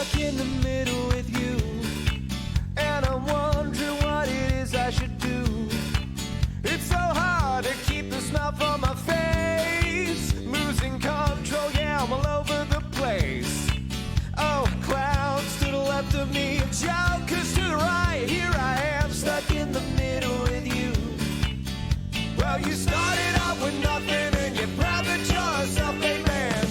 stuck in the middle with you, and I'm wondering what it is I should do. It's so hard to keep the smile from my face. Losing control, yeah, I'm all over the place. Oh, clouds to the left of me, jokers to the right. Here I am, stuck in the middle with you. Well, you started out with nothing, and you're proud that you're a self-made man.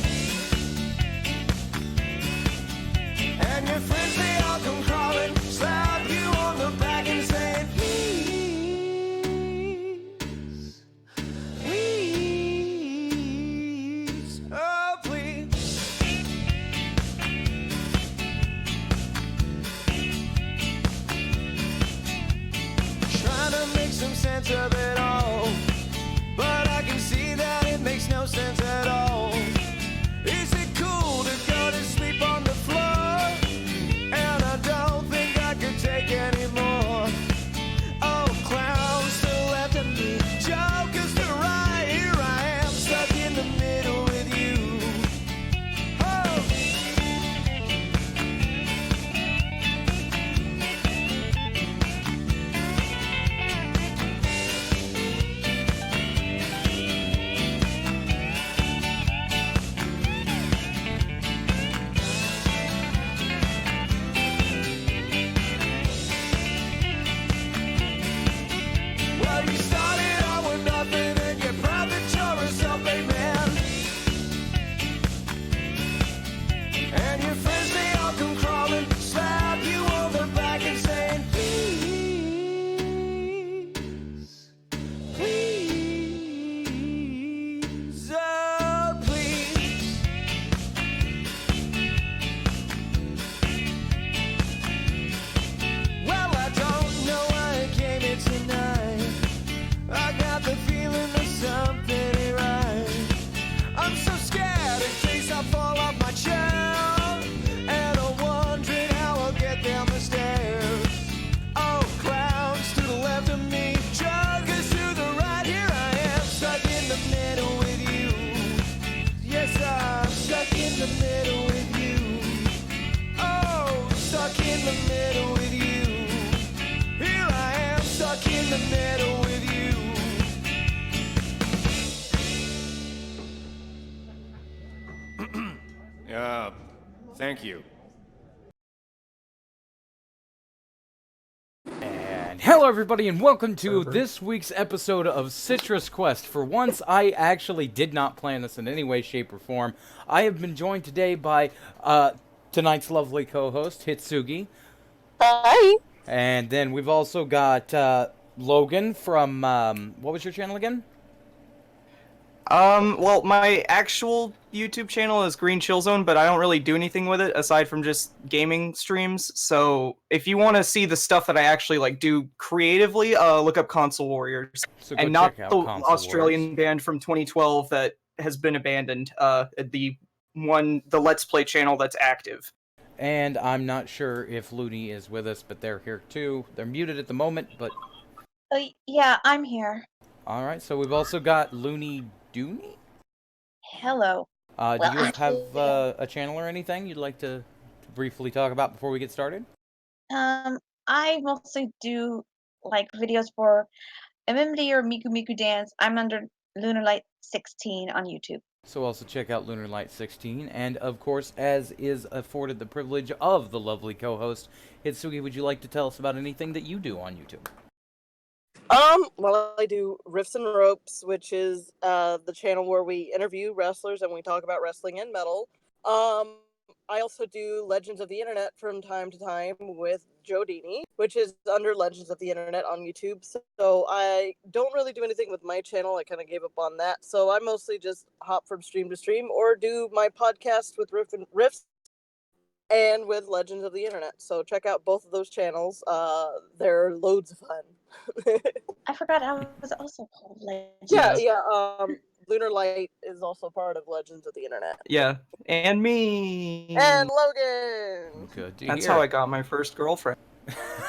And your friends, they all come crawling, slap you on the back and say, please, please, oh please. Trying to make some sense of it all, but I can see that it makes no sense at all. Is it cool to go to sleep on the floor? And I don't think I could take anymore. Oh, clowns to the left of me, jokers to the right. Here I am, stuck in the middle with you. Oh. Well, you started out with nothing, and you're proud that you're a self-made man. And your friends, they all come crawling, slap you on the back and saying, please, please, oh please. Well, I don't know why I came here tonight. I got the feeling that something ain't right. I'm so scared in case I fall off my chair, and I'm wondering how I'll get down the stairs. Oh, clowns to the left of me, joggers to the right. Here I am, stuck in the middle with you. Yes, I'm stuck in the middle with you. Oh, stuck in the middle with you. Here I am, stuck in the middle with you. Thank you. And hello everybody and welcome to this week's episode of Citrus Quest. For once, I actually did not plan this in any way, shape, or form. I have been joined today by tonight's lovely co-host, Hitsugi. Hi. And then we've also got Logan from, what was your channel again? Well, my actual YouTube channel is Green Chill Zone, but I don't really do anything with it aside from just gaming streams. So if you want to see the stuff that I actually do creatively, look up Console Warriors, So go and not check out the Console Australian Warriors. band from 2012 that has been abandoned. The Let's Play channel that's active. And I'm not sure if Looney is with us, but they're here too. They're muted at the moment, but Yeah, I'm here. alright. So we've also got Looney Dooney? Hello. Do Well, you have actually, a channel or anything you'd like to briefly talk about before we get started? I mostly do videos for MMD or Miku Miku Dance. I'm under Lunarlight16 on YouTube. So also check out Lunar Light 16, and of course, as is afforded the privilege of the lovely co-host, Hitsugi, would you like to tell us about anything that you do on YouTube? Well, I do Riffs and Ropes, which is the channel where we interview wrestlers and we talk about wrestling and metal. I also do Legends of the Internet from time to time with Joe Dini, which is under Legends of the Internet on YouTube. So I don't really do anything with my channel. I kind of gave up on that. So I mostly just hop from stream to stream or do my podcast with Riffs and with Legends of the Internet. So check out both of those channels. They're loads of fun. I forgot I was also called Legend. Yeah. Lunar Light is also part of Legends of the Internet. Yeah, and me. And Logan. Good to That's hear. how I got my first girlfriend.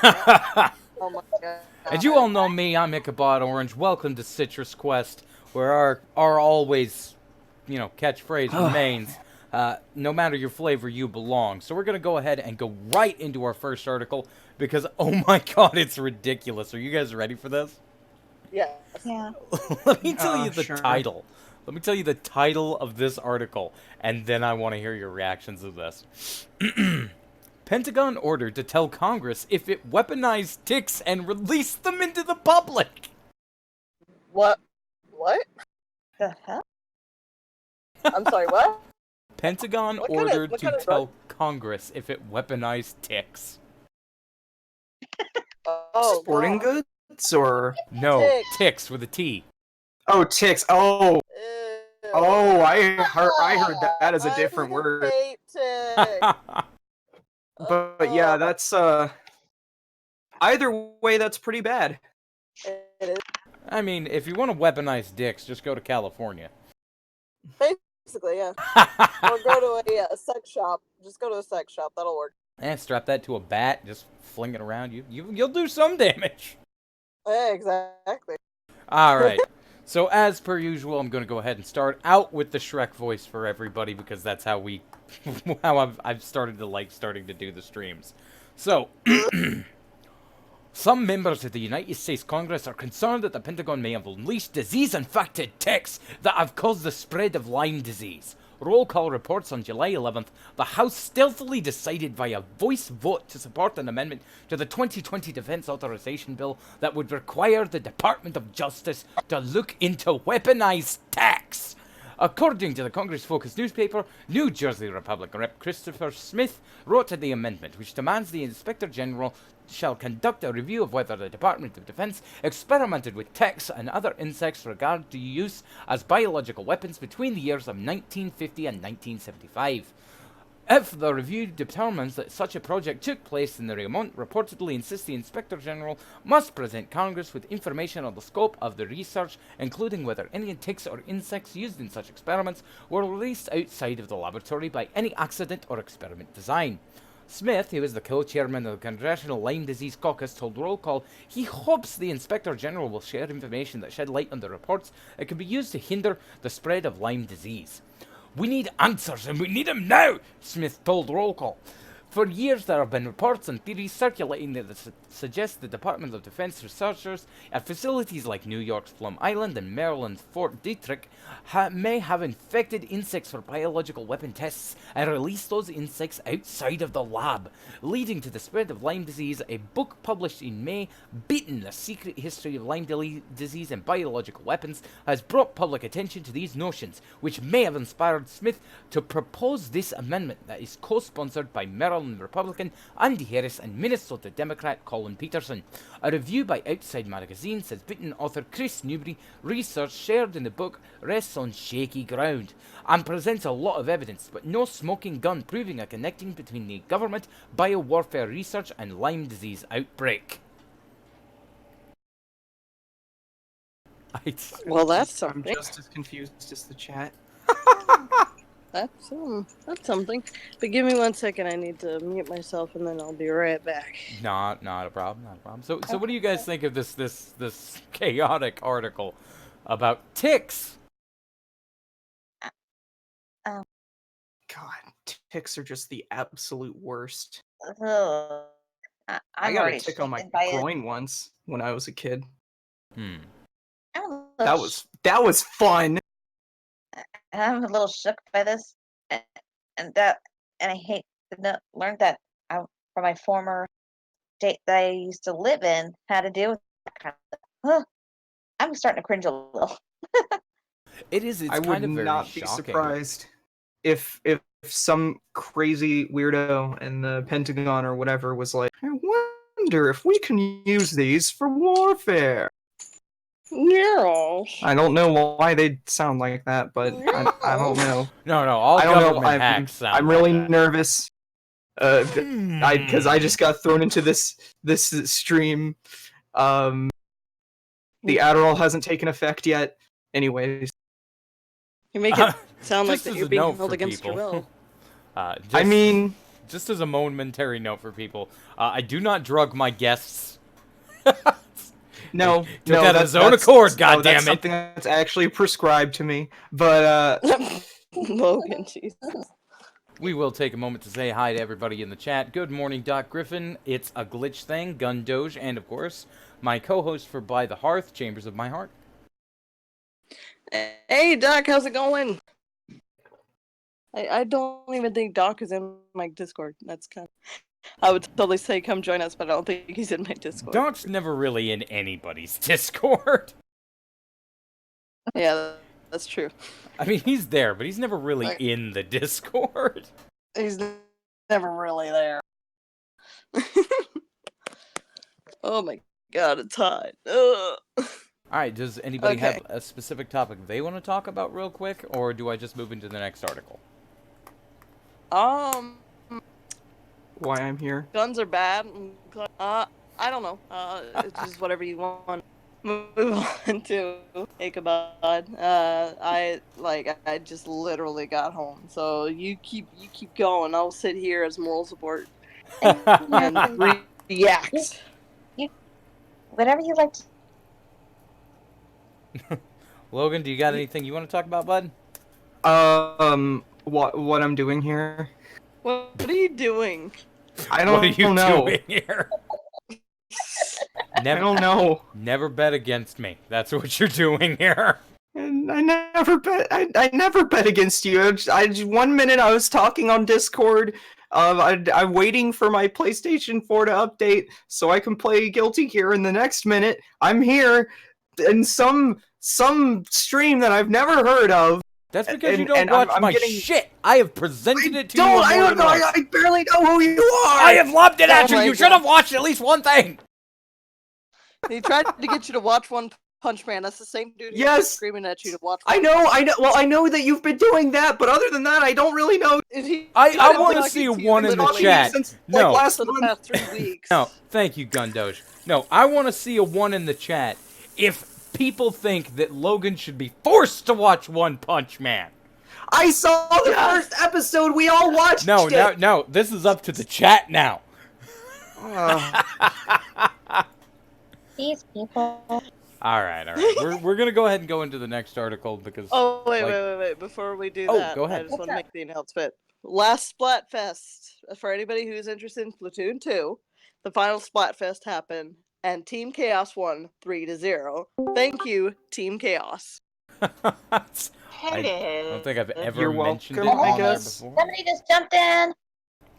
Oh my god. And you all know me, I'm Ichabod Orange. Welcome to Citrus Quest, where our always, catchphrase remains, No matter your flavor, you belong. So we're going to go ahead and go right into our first article because, oh my god, it's ridiculous. Are you guys ready for this? Yes. Yeah. Let me tell you the Sure. title. Let me tell you the title of this article, and then I want to hear your reactions to this. Pentagon ordered to tell Congress if it weaponized ticks and released them into the public. What? What? The hell? I'm sorry, what? Pentagon What kind of- ordered what to kind of tell Congress if it weaponized ticks. Oh, Sporting God. goods or No, Ticks. ticks with a T. ticks. Oh, Ew. I heard that as a I different word. hate ticks. But yeah, that's either way, that's pretty bad. It is I mean, if you want to weaponize dicks, just go to California. basically, yeah. Or go to a sex shop. Just go to a sex shop. That'll work. Strap that to a bat, just fling it around. You'll do some damage. Yeah, exactly. All right. So as per usual, I'm going to go ahead and start out with the Shrek voice for everybody because that's how I've started to do the streams. So, some members of the United States Congress are concerned that the Pentagon may have unleashed disease-infected ticks that have caused the spread of Lyme disease. Roll call reports on July 11th, the House stealthily decided via voice vote to support an amendment to the 2020 Defense Authorization Bill that would require the Department of Justice to look into weaponized ticks. According to the Congress-focused newspaper, New Jersey Republican Rep. Christopher Smith wrote the amendment, which demands the Inspector General shall conduct a review of whether the Department of Defense experimented with ticks and other insects regarding to use as biological weapons between the years of 1950 and 1975. If the review determines that such a project took place, then the reportedly insists the Inspector General must present Congress with information on the scope of the research, including whether any ticks or insects used in such experiments were released outside of the laboratory by any accident or experiment design. Smith, who is the co-chairman of the Congressional Lyme Disease Caucus, told Roll Call he hopes the Inspector General will share information that shed light on the reports that could be used to hinder the spread of Lyme disease. We need answers, and we need them now, Smith told Roll Call. For years, there have been reports and theories circulating that suggest the Department of Defense researchers at facilities like New York's Plum Island and Maryland's Fort Detrick may have infected insects for biological weapon tests and released those insects outside of the lab, leading to the spread of Lyme disease. A book published in May, Beaten: The Secret History of Lyme Disease and Biological Weapons, has brought public attention to these notions, which may have inspired Smith to propose this amendment that is co-sponsored by Maryland Republican Andy Harris and Minnesota Democrat Colin Peterson. A review by Outside Magazine says Beaten author Chris Newbury research shared in the book rests on shaky ground and presents a lot of evidence, but no smoking gun proving a connection between the government, biowarfare research, and Lyme disease outbreak. Well, that's I'm something. just as confused as the chat. That's something. But give me 1 second. I need to mute myself, and then I'll be right back. Not a problem, not a problem. So what do you guys think of this chaotic article about ticks? God, ticks are just the absolute worst. Ugh. I I'm got already a tick on my shaken by it. groin once when I was a kid. I'm a That little was fun. I'm a little shook by this, and I hate to learn that from my former state that I used to live in had to deal with that kind of stuff. I'm starting to cringe a little. It's I would kind of very not be shocking. surprised if some crazy weirdo in the Pentagon or whatever was like, I wonder if we can use these for warfare. Yeah. I don't know why they'd sound like that, but I don't know. No, all I don't know. government hacks sound I'm like really that. nervous because I just got thrown into this stream. The Adderall hasn't taken effect yet. Anyways, You make it sound like Just that as you're a being note held for against your people. will. I mean, just as a momentary note for people, I do not drug my guests. no, Took that of his own accord, goddammit. That's something that's actually prescribed to me. But Logan, Jesus. We will take a moment to say hi to everybody in the chat. Good morning, Doc Griffin. It's a glitch thing, Gun Doge, and of course, my co-host for By the Hearth, Chambers of My Heart. Hey, Doc, how's it going? I don't even think Doc is in my Discord. That's kind of... I would totally say come join us, but I don't think he's in my Discord. Doc's never really in anybody's Discord. Yeah, that's true. I mean, he's there, but he's never really Like- in the Discord. He's never really there. Oh my god, it's hot. Ugh. Alright, does anybody Okay. have a specific topic they want to talk about real quick, or do I just move into the next article? Why I'm here? Guns are bad. I don't know. It's just whatever you want. Move on to Ichabod. I just literally got home. So you keep going. I'll sit here as moral support and react. Whatever you like to. Logan, do you got anything you want to talk about, bud? What I'm doing here? What are you doing? I don't What are you know. doing here? I don't know. Never bet against me. That's what you're doing here. And I never bet. I never bet against you. One minute I was talking on Discord. I'm waiting for my PlayStation 4 to update so I can play Guilty Gear. And the next minute I'm here in some stream that I've never heard of. That's because you And- don't and watch I'm my getting- shit. I have presented it to you. Don't. I more don't than know. once. I barely know who you are. I have lobbed it at Oh you. my You should have watched at least one thing. He tried to get you to watch One Punch Man. That's the same dude who's Yes. screaming at you to watch. I know. Well, I know that you've been doing that, but other than that, I don't really know. I been want to talking see to a you one in the literally chat. Since, No. like, last for the month. past 3 weeks. No, thank you, Gundoge. No, I want to see a one in the chat if people think that Logan should be forced to watch One Punch Man. I saw the first episode. We all watched No, it. no, this is up to the chat now. These people. All right. We're gonna go ahead and go into the next article because. Oh wait, like- wait! Before we do Oh, that, go ahead. I just want to make the announcement. Last Splatfest, for anybody who's interested in Splatoon 2, the final Splatfest happened, and Team Chaos won 3-0. Thank you, Team Chaos. I don't think I've ever You're mentioned it welcome, I on there guess. before. Somebody just jumped in.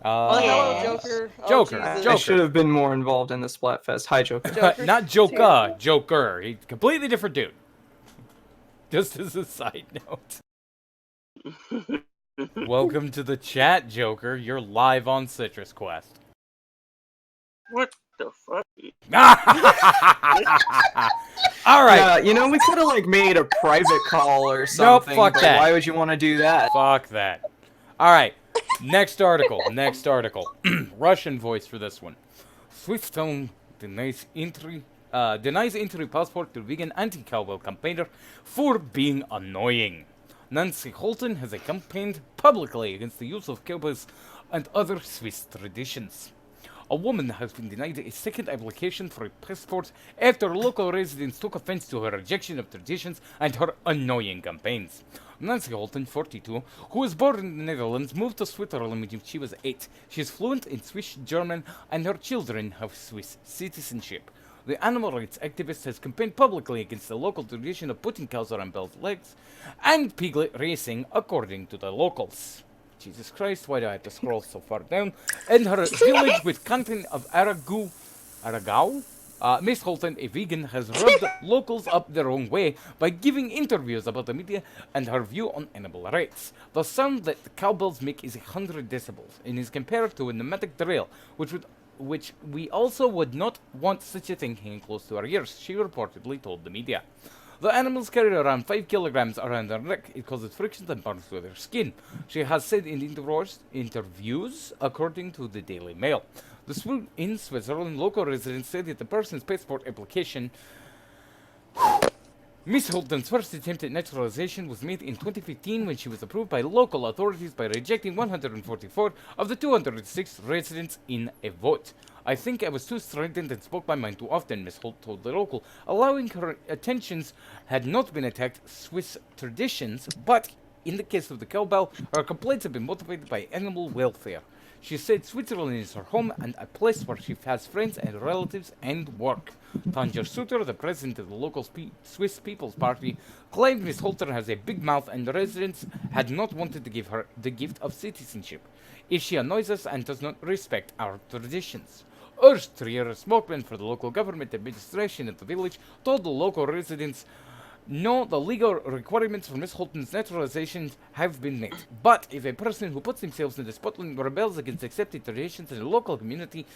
Oh, hello, Yeah. Joker. Oh, Joker, Jesus. I Joker. should have been more involved in the Splatfest. Hi, Joker. Joker's Not Joker, Joker. He's a completely different dude. Just as a side note. Welcome to the chat, Joker. You're live on Citrus Quest. What the fuck? All right. Yeah, you know, we could have like made a private call or something. fuck but that. Why would you want to do that? Fuck that. All right. Next article. Russian voice for this one. Swiftstone denies entry passport to vegan anti-cowbell campaigner for being annoying. Nancy Holton has campaigned publicly against the use of cowbells and other Swiss traditions. A woman has been denied a second application for a passport after local residents took offense to her rejection of traditions and her annoying campaigns. Nancy Holton, 42, who was born in the Netherlands, moved to Switzerland when she was 8. She is fluent in Swiss German and her children have Swiss citizenship. The animal rights activist has campaigned publicly against the local tradition of putting cows around bells legs and piglet racing, according to the locals. Jesus Christ, why do I have to scroll so far down? In her village with canton of Aragao, Miss Holton, a vegan, has rubbed locals up their own way by giving interviews about the media and her view on animal rights. The sound that the cowbells make is 100 decibels and is compared to a pneumatic drill, which we also would not want such a thing hanging close to our ears, she reportedly told the media. The animals carry around 5 kilograms around their neck. It causes friction and burns through their skin. She has said in interviews, according to the Daily Mail. In Switzerland, local residents said that the person's passport application... Miss Holton's first attempt at naturalization was made in 2015 when she was approved by local authorities by rejecting 144 of the 206 residents in a vote. I think I was too strident and spoke my mind too often, Miss Holt told the local, allowing her attentions had not been attacked Swiss traditions, but In the case of the cowbell, her complaints have been motivated by animal welfare. She said Switzerland is her home and a place where she has friends and relatives and work. Tanger Suter, the president of the local Swiss People's Party, claimed Miss Holter has a big mouth and the residents had not wanted to give her the gift of citizenship if she annoys us and does not respect our traditions. Urs Trier, a spokesman for the local government administration at the village, told the local residents, "No, the legal requirements for Miss Holton's naturalization have been met. But if a person who puts themselves in the spotlight rebels against accepted traditions in the local community,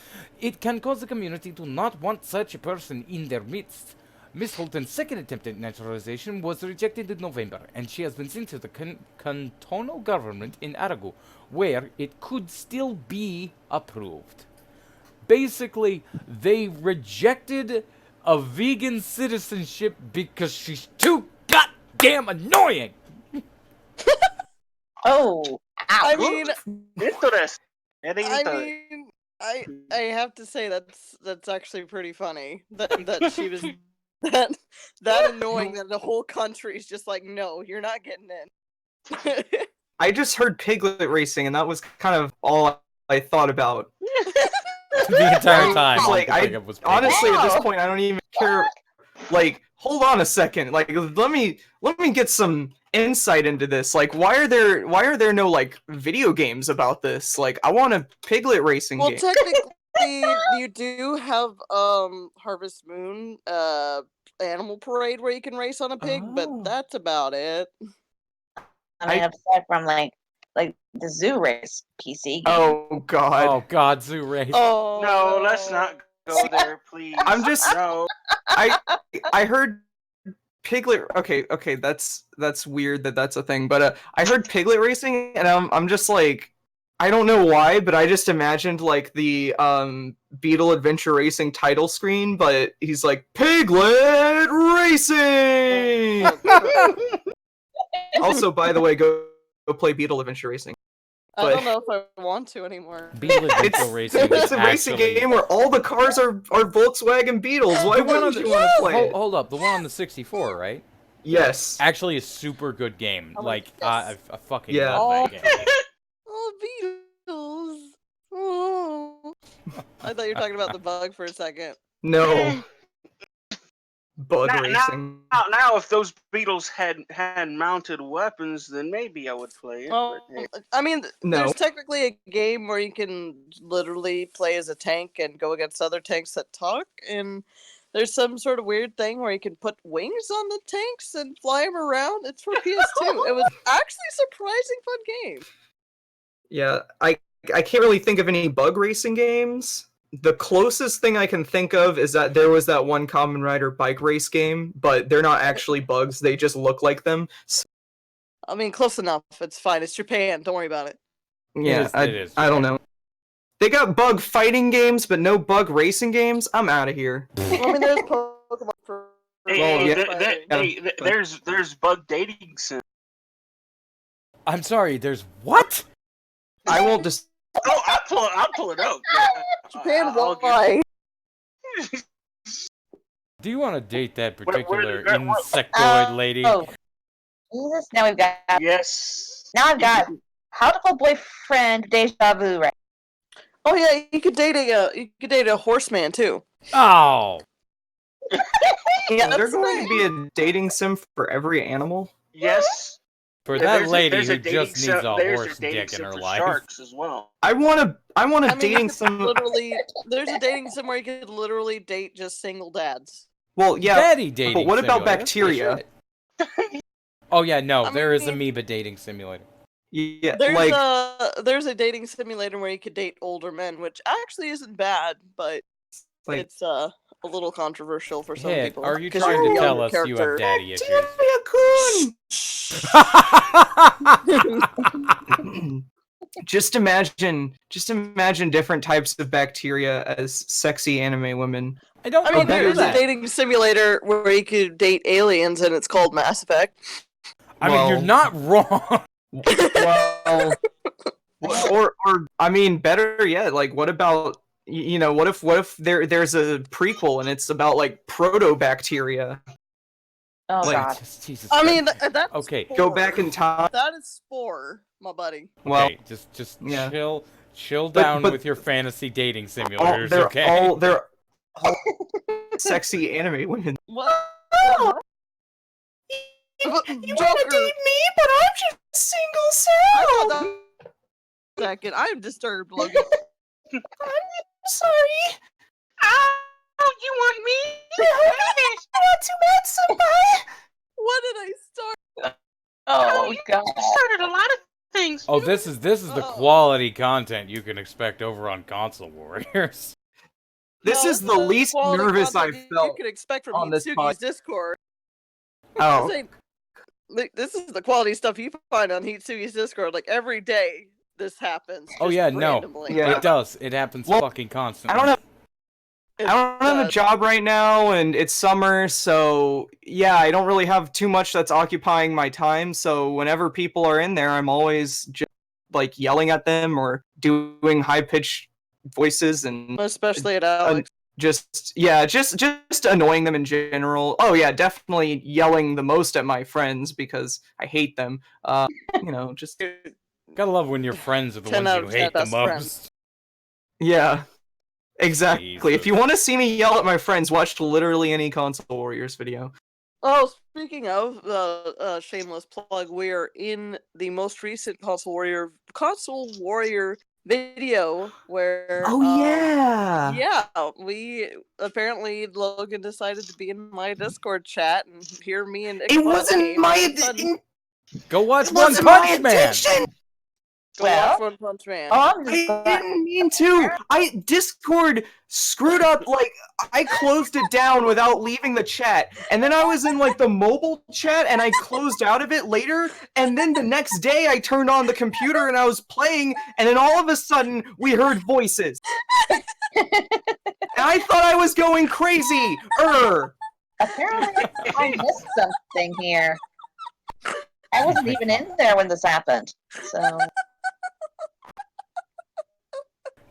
it can cause the community to not want such a person in their midst." Miss Holton's second attempt at naturalization was rejected in November, and she has been sent to the cantonal government in Arago, where it could still be approved. Basically, they rejected a vegan citizenship because she's too goddamn annoying. Oh, I ouch. mean, Interesting. Very I interesting. mean, I have to say that's actually pretty funny that she was that annoying that the whole country is just like, no, you're not getting in. I just heard Piglet racing, and that was kind of all I thought about. The entire time. Like, all I could think of was Honestly, at this Wow. point, I don't even care. Like, hold on a second. Like, let me get some insight into this. Like, why are there no like video games about this? Like, I want a Piglet racing Well, game. technically, you do have Harvest Moon Animal Parade where you can race on a pig, Oh. but that's about it. I mean, aside from like the Zoo Race PC game. Oh God. Oh God, Zoo Race. Oh No, let's not go there, please. I'm just- No. I heard Piglet. Okay, that's weird that that's a thing. But I heard Piglet racing, and I'm just like, I don't know why, but I just imagined like the Beetle Adventure Racing title screen, but he's like Piglet Racing. Also, by the way, go play Beetle Adventure Racing. I don't know if I want to anymore. Beetle Adventure Racing. It's a racing game where all the cars are Volkswagen Beetles. Why The one on wouldn't the- you want to play it? Hold up, the one on the 64, right? Yes. Actually, a super good game. Oh, Like, yes. I fucking Yeah. love that game. Oh, Beatles. Oh. I thought you were talking about the bug for a second. No. Bug Now- racing. Now, if those Beatles had mounted weapons, then maybe I would play it. Well, but, hey. I mean, No. there's technically a game where you can literally play as a tank and go against other tanks that talk, and there's some sort of weird thing where you can put wings on the tanks and fly them around. It's for PS2. It was actually a surprising fun game. Yeah, I can't really think of any bug racing games. The closest thing I can think of is that there was that one Kamen Rider bike race game, but they're not actually bugs, they just look like them. I mean, close enough. It's fine. It's Japan. Don't worry about it. Yeah, it is. I don't know. They got bug fighting games, but no bug racing games? I'm out of here. Well, I mean, there's Pokemon for. Hey, yeah. there's bug dating sim. I'm sorry, there's what? I won't just... Oh, I'll pull it up. Japan, I'll give- why? Do you want to date that Where- particular where- insectoid lady? Oh, Jesus! Now we've got. Yes. Now I've got How to Call Boyfriend Deja Vu. Right. Oh yeah, you could date a horseman too. Oh, Yeah, They're that's going nice. to be a dating sim for every animal? Yes. for Yeah, that there's lady a who dating just sim- needs a there's horse dating dick in sim her for life. Sharks as well. I want a I mean, dating you could sim... literally, there's a dating sim where you could literally date just single dads. Well, yeah, Daddy dating. but what about simulator? bacteria? Oh yeah, no, I there is mean- amoeba dating simulator. Yeah, There's a dating simulator where you could date older men, which actually isn't bad, but like it's a little controversial for some Hey, people. are you 'cause trying you're to a tell younger us you have character. daddy issues? Bacteria-kun! Just imagine different types of bacteria as sexy anime women. I don't. I mean, better there's a that. dating simulator where you could date aliens, and it's called Mass Effect. I mean, you're Well- not wrong. Well, or I mean, better yet, like what about what if there's a prequel and it's about like proto-bacteria? Oh Like, God. Just Jesus. I Christ. mean, that's Okay. Go Spore. back in time. That is Spore, my buddy. Well, Okay, just yeah. chill But- down but- with your fantasy dating simulators, okay? they're all sexy anime women. What? But You Joker. wanna date me, but I'm just single I cell. thought that second. I'm disturbed, Logan. I'm sorry. Oh, you want me? Not too bad, somebody. What did I start? Oh God. Started a lot of things. Oh, this is the Oh. quality content you can expect over on Console Warriors. This No, is the least quality nervous content I've you felt could expect from on this Hitsugi's Discord. Oh, This ain't- This is the quality stuff you find on Hitsugi's Discord. Like every day, this happens. Oh, just yeah, no. randomly. Yeah. It does. It happens Well, fucking constantly. I don't have It I don't have a does. job right now, and it's summer, so yeah, I don't really have too much that's occupying my time. So whenever people are in there, I'm always just like yelling at them or doing high pitched voices and Especially at Alex. just annoying them in general. Oh yeah, definitely yelling the most at my friends because I hate them. Just Gotta love when your friends are the 10 ones out you of 10 hate the best most. friends. yeah. Exactly. Jesus. If you want to see me yell at my friends, watch literally any Console Warriors video. Oh, speaking of shameless plug, we are in the most recent Console Warrior video where yeah, we apparently Logan decided to be in my Discord chat and hear me and It wasn't my Go watch it One wasn't my Punch Man! intention. Go Well, watch One Punch Man. I'm just I glad- didn't mean to. Discord screwed up. Like I closed it down without leaving the chat, and then I was in like the mobile chat, and I closed out of it later. And then the next day, I turned on the computer and I was playing, and then all of a sudden, we heard voices. And I thought I was going crazy. Apparently, I missed something here. I wasn't even in there when this happened. So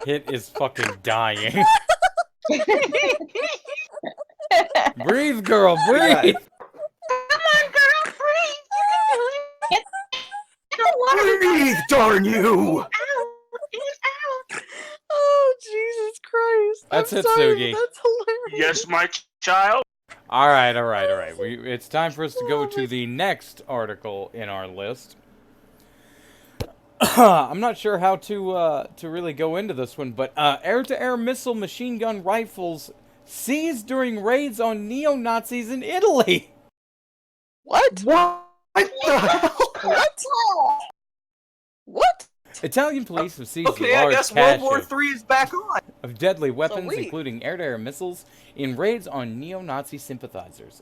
Hit is fucking dying. Breathe, girl, breathe! Come on, girl, breathe. You can do it. Breathe, darn you! Out. Get out. Oh Jesus Christ! That's I'm it, sorry, Sugi. That's hilarious. Yes, my child. Alright. It's time for us to go to the next article in our list. I'm not sure how to really go into this one, but air-to-air missile machine gun rifles seized during raids on neo-Nazis in Italy. What? What the hell? What? What? Italian police have seized Okay, a I large guess cache World War III is back on. of deadly weapons, Sweet. including air-to-air missiles, in raids on neo-Nazi sympathizers.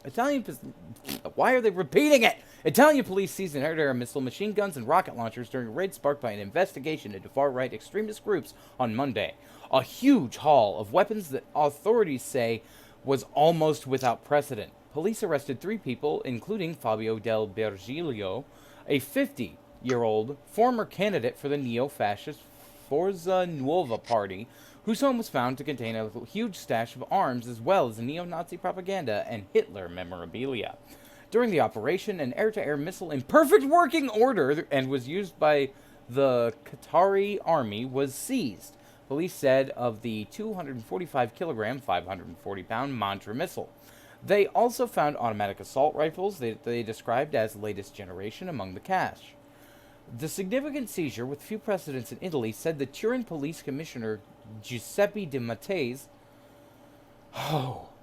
Why are they repeating it? Italian police seized an air-to-air missile, machine guns, and rocket launchers during a raid sparked by an investigation into far-right extremist groups on Monday. A huge haul of weapons that authorities say was almost without precedent. Police arrested 3 people, including Fabio Del Bergiglio, a 50-year-old former candidate for the neo-fascist Forza Nuova party, whose home was found to contain a huge stash of arms as well as neo-Nazi propaganda and Hitler memorabilia. During the operation, an air-to-air missile in perfect working order and was used by the Qatari army was seized. Police said of the 245-kilogram, 540-pound Mantra missile. They also found automatic assault rifles that they described as latest generation among the cache. The significant seizure, with few precedents in Italy, said the Turin Police Commissioner Giuseppe De Matteis.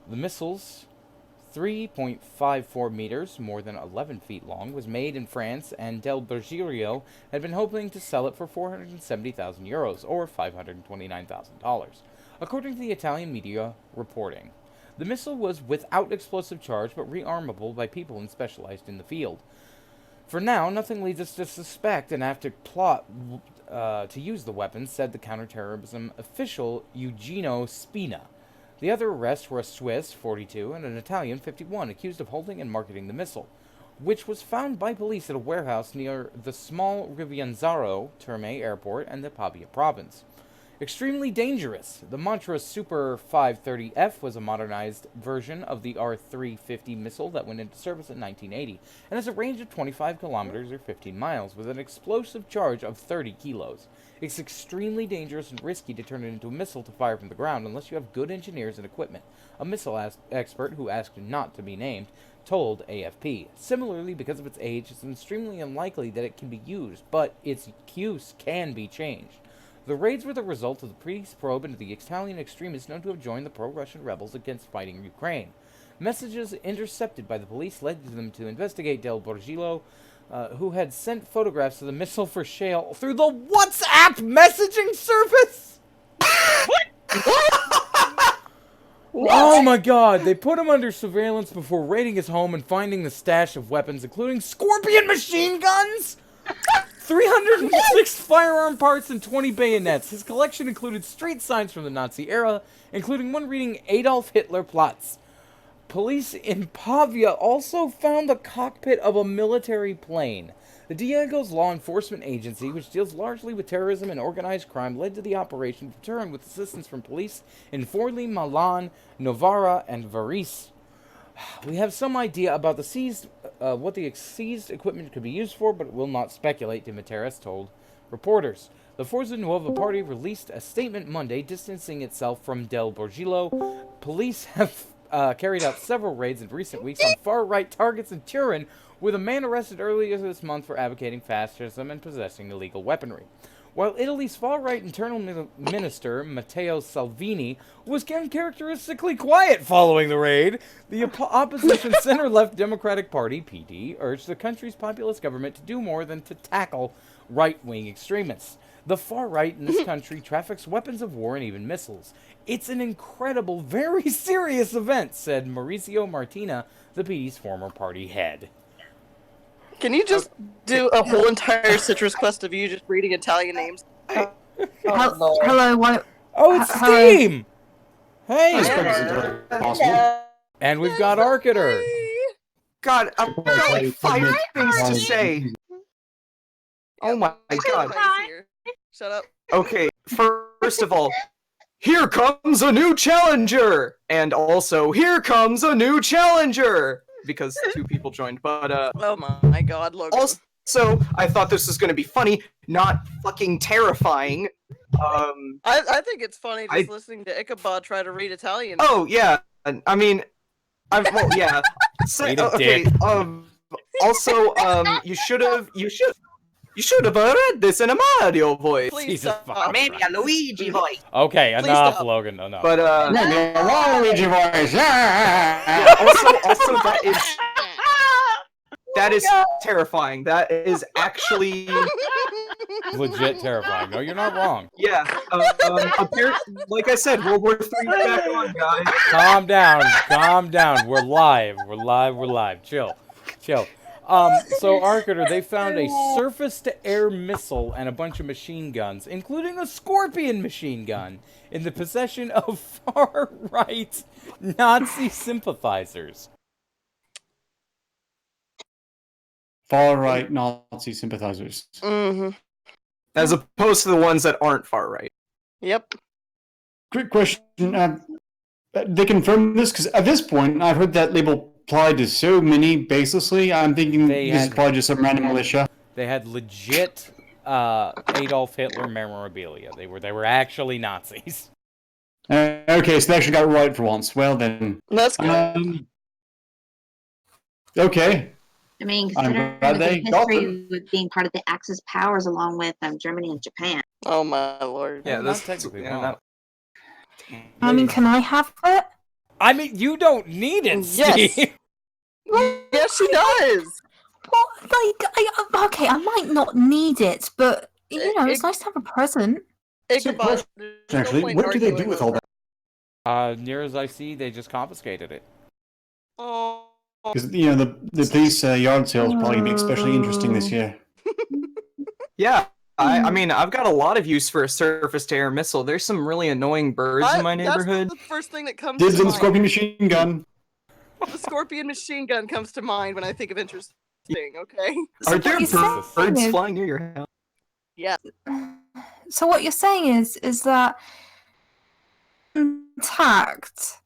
The missiles, 3.54 meters, more than 11 feet long, was made in France, and Del Bergiglio had been hoping to sell it for 470,000 euros, or $529,000, according to the Italian media reporting. The missile was without explosive charge, but rearmable by people specialized in the field. For now, nothing leads us to suspect an active plot to use the weapons, said the counterterrorism official Eugenio Spina. The other arrests were a Swiss, 42, and an Italian, 51, accused of holding and marketing the missile, which was found by police at a warehouse near the small Rivianzaro Terme airport and the Pavia province. Extremely dangerous. The Mantra Super 530F was a modernized version of the R-350 missile that went into service in 1980 and has a range of 25 kilometers or 15 miles with an explosive charge of 30 kilos. It's extremely dangerous and risky to turn it into a missile to fire from the ground unless you have good engineers and equipment, a missile expert who asked not to be named told AFP. Similarly, because of its age, it's extremely unlikely that it can be used, but its use can be changed. The raids were the result of the police probe into the Italian extremists known to have joined the pro-Russian rebels against fighting Ukraine. Messages intercepted by the police led them to investigate Del Borgillo, who had sent photographs of the missile for sale through the WhatsApp messaging service! Oh my god, they put him under surveillance before raiding his home and finding the stash of weapons, including Scorpion machine guns! 306 firearm parts and 20 bayonets. His collection included street signs from the Nazi era, including one reading Adolf Hitler Platz. Police in Pavia also found the cockpit of a military plane. The Diego's law enforcement agency, which deals largely with terrorism and organized crime, led to the operation of Turin with assistance from police in Forli, Milan, Novara, and Varese. We have some idea about what the seized equipment could be used for, but will not speculate, Dimitris told reporters. The Forza Nuova party released a statement Monday distancing itself from Del Borgillo. Police have carried out several raids in recent weeks on far-right targets in Turin, with a man arrested earlier this month for advocating fascism and possessing illegal weaponry. While Italy's far-right internal minister, Matteo Salvini, was uncharacteristically quiet following the raid, the opposition center-left Democratic Party, PD, urged the country's populist government to do more than to tackle right-wing extremists. The far-right in this country traffics weapons of war and even missiles. It's an incredible, very serious event, said Maurizio Martina, the PD's former party head. Can you just do a whole entire Citrus Quest of you just reading Italian names? Hello, what? Oh, it's Hello. Steam! Hey! And we've got Arcater. God, I've got like 5 things to say. Oh my god. Shut up. Okay, first of all, here comes a new challenger! And also, here comes a new challenger! Because 2 people joined, but Oh my god, look. also, I thought this was gonna be funny, not fucking terrifying. I think it's funny just listening to Ichabod try to read Italian. Oh, yeah, I mean, well, yeah. Eat a Okay, dick. also, you should have read this in a Mario voice. Please Jesus stop. fuck. Maybe a Luigi voice. Okay, Please enough, stop. Logan, enough. But, Luigi voice. yeah, also, that is terrifying. That is actually, Legit terrifying. No, you're not wrong. yeah, like I said, World War III back on, guys. Calm down. We're live. Chill. So Arcater, they found a surface-to-air missile and a bunch of machine guns, including a Scorpion machine gun, in the possession of far-right Nazi sympathizers. Far-right Nazi sympathizers. Mm-hmm. As opposed to the ones that aren't far right. Yep. Quick question. They confirmed this? Because at this point, I've heard that label applied to so many baselessly. I'm thinking this is probably just some random militia. They had legit Adolf Hitler memorabilia. They were actually Nazis. Okay, so they actually got it right for once. Well then. That's good. Okay. I mean, I'm considering glad the they got history with being part of the Axis powers along with Germany and Japan. Oh my lord. Yeah, Not that's technically yeah, wrong. I mean, can I have it? I mean, you don't need it, Yes. Steve. Yes, she does. Well, like, okay, I might not need it, but you know, it's It- nice to have a present. Ichabod. there's no Actually, point what do they do arguing with all over- that? Near as I see, they just confiscated it. Oh. Because, you know, the police yard sale is probably going to be especially interesting this year. Yeah, I mean, I've got a lot of use for a surface-to-air missile. There's some really annoying birds in my neighborhood. That's the first thing that comes Dibs to on the mind. Scorpion machine gun. The Scorpion machine gun comes to mind when I think of interesting, okay? Are there What you're saying birds is- flying near your house? Yeah. So what you're saying is that intact,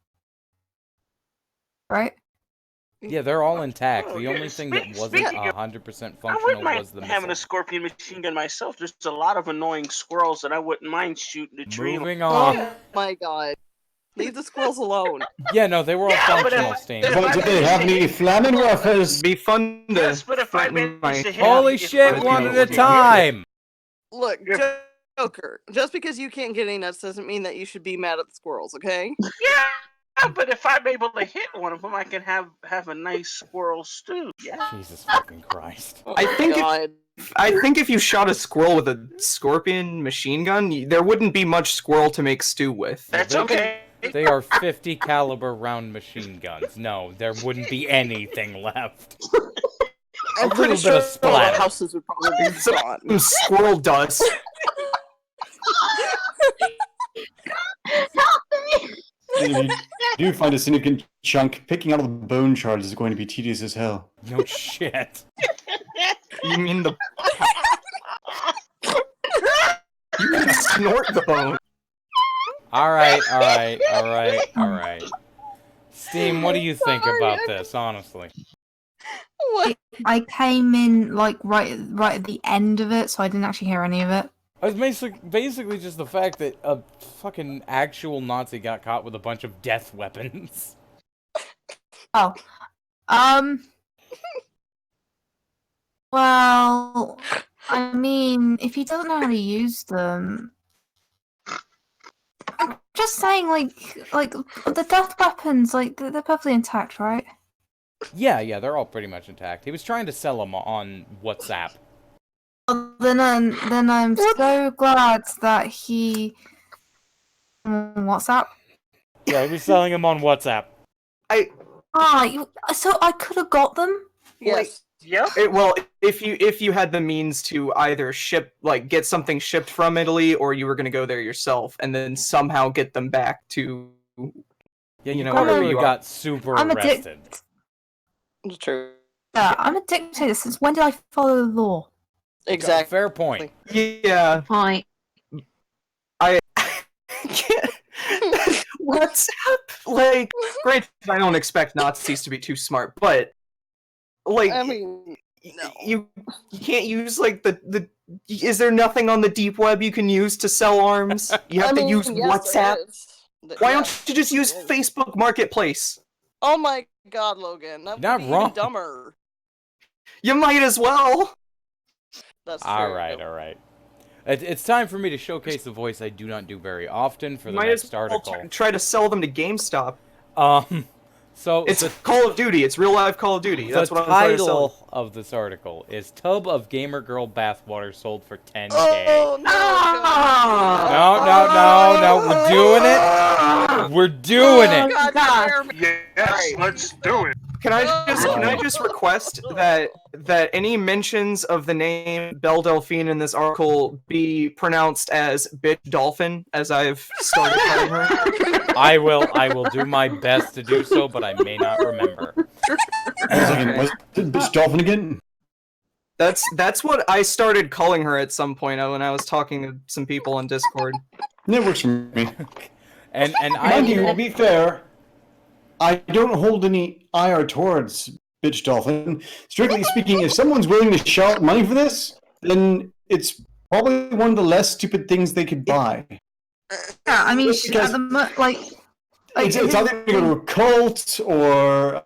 right? Yeah, they're all intact. Oh, The yeah, only thing that wasn't speaking of- 100% I wouldn't functional mind was the having a missile. scorpion machine gun myself. There's a lot of annoying squirrels that I wouldn't mind shooting the tree. Moving Oh on. my god. Leave the squirrels alone. Yeah, no, they were all Yeah, but functional, if- Steam. if But do they have any flaming weapons? It'd be fun to Yes, but if I threaten manage my to hit Holy if shit, I one manage at a to hit- time! Look, Yeah. Joker, just because you can't get any nuts doesn't mean that you should be mad at the squirrels, okay? Yeah, but if I'm able to hit one of them, I can have a nice squirrel stew. Yeah. Jesus fucking Christ. Oh I my think god. I think if you shot a squirrel with a scorpion machine gun, there wouldn't be much squirrel to make stew with. That's They- okay. They are 50 caliber round machine guns. No, there wouldn't be anything left. I'm little pretty bit sure of splatter. the houses would probably be gone. Some squirrel dust. And if you do find a significant chunk, picking out of the bone shards is going to be tedious as hell. No shit. You mean the? You can snort the bone. Alright. Steam, what do you think about this, honestly? What? I came in like right at the end of it, so I didn't actually hear any of it. It's basically just the fact that a fucking actual Nazi got caught with a bunch of death weapons. Oh. Well, I mean, if he doesn't know how to use them, I'm just saying, like the death weapons, like they're perfectly intact, right? Yeah, they're all pretty much intact. He was trying to sell them on WhatsApp. Well, then I'm so glad that he. WhatsApp. Yeah, he was selling them on WhatsApp. So I could have got them. Yes. Yep. Well, if you had the means to either get something shipped from Italy, or you were gonna go there yourself and then somehow get them back to, Yeah, you know, probably wherever would you have are. got super I'm arrested. It's true. Yeah, I'm a dictator. Since when did I follow the law? Exactly. Fair point. Yeah. Point. WhatsApp? Like, granted, I don't expect Nazis to be too smart, but like, I mean, no. you can't use like the. Is there nothing on the deep web you can use to sell arms? You have I to mean, use yes, there WhatsApp. is. Why Yeah. don't you just use Facebook Marketplace? Oh my god, Logan. That would Not be wrong. even dumber. You might as well. That's true. Alright. It's time for me to showcase a voice I do not do very often for the Might next as well article. try to sell them to GameStop. So It's the, Call of Duty. It's real live Call of Duty. That's the what I'm trying to sell. title of this article is Tub of Gamer Girl Bathwater sold for 10K. Oh no! No, we're doing it. We're doing it. God, damn it. Yes, let's do it. Can I just request that any mentions of the name Belle Delphine in this article be pronounced as bitch dolphin, as I've started calling her? I will do my best to do so, but I may not remember. Was it Bitch Dolphin again? That's what I started calling her at some point when I was talking to some people on Discord. That works for me. And Mind you, to I be fair, I don't hold any ire towards Bitch Dolphin. Strictly speaking, if someone's willing to shell out money for this, then it's probably one of the less stupid things they could buy. Yeah, I mean, Because- It's either going to go to a cult or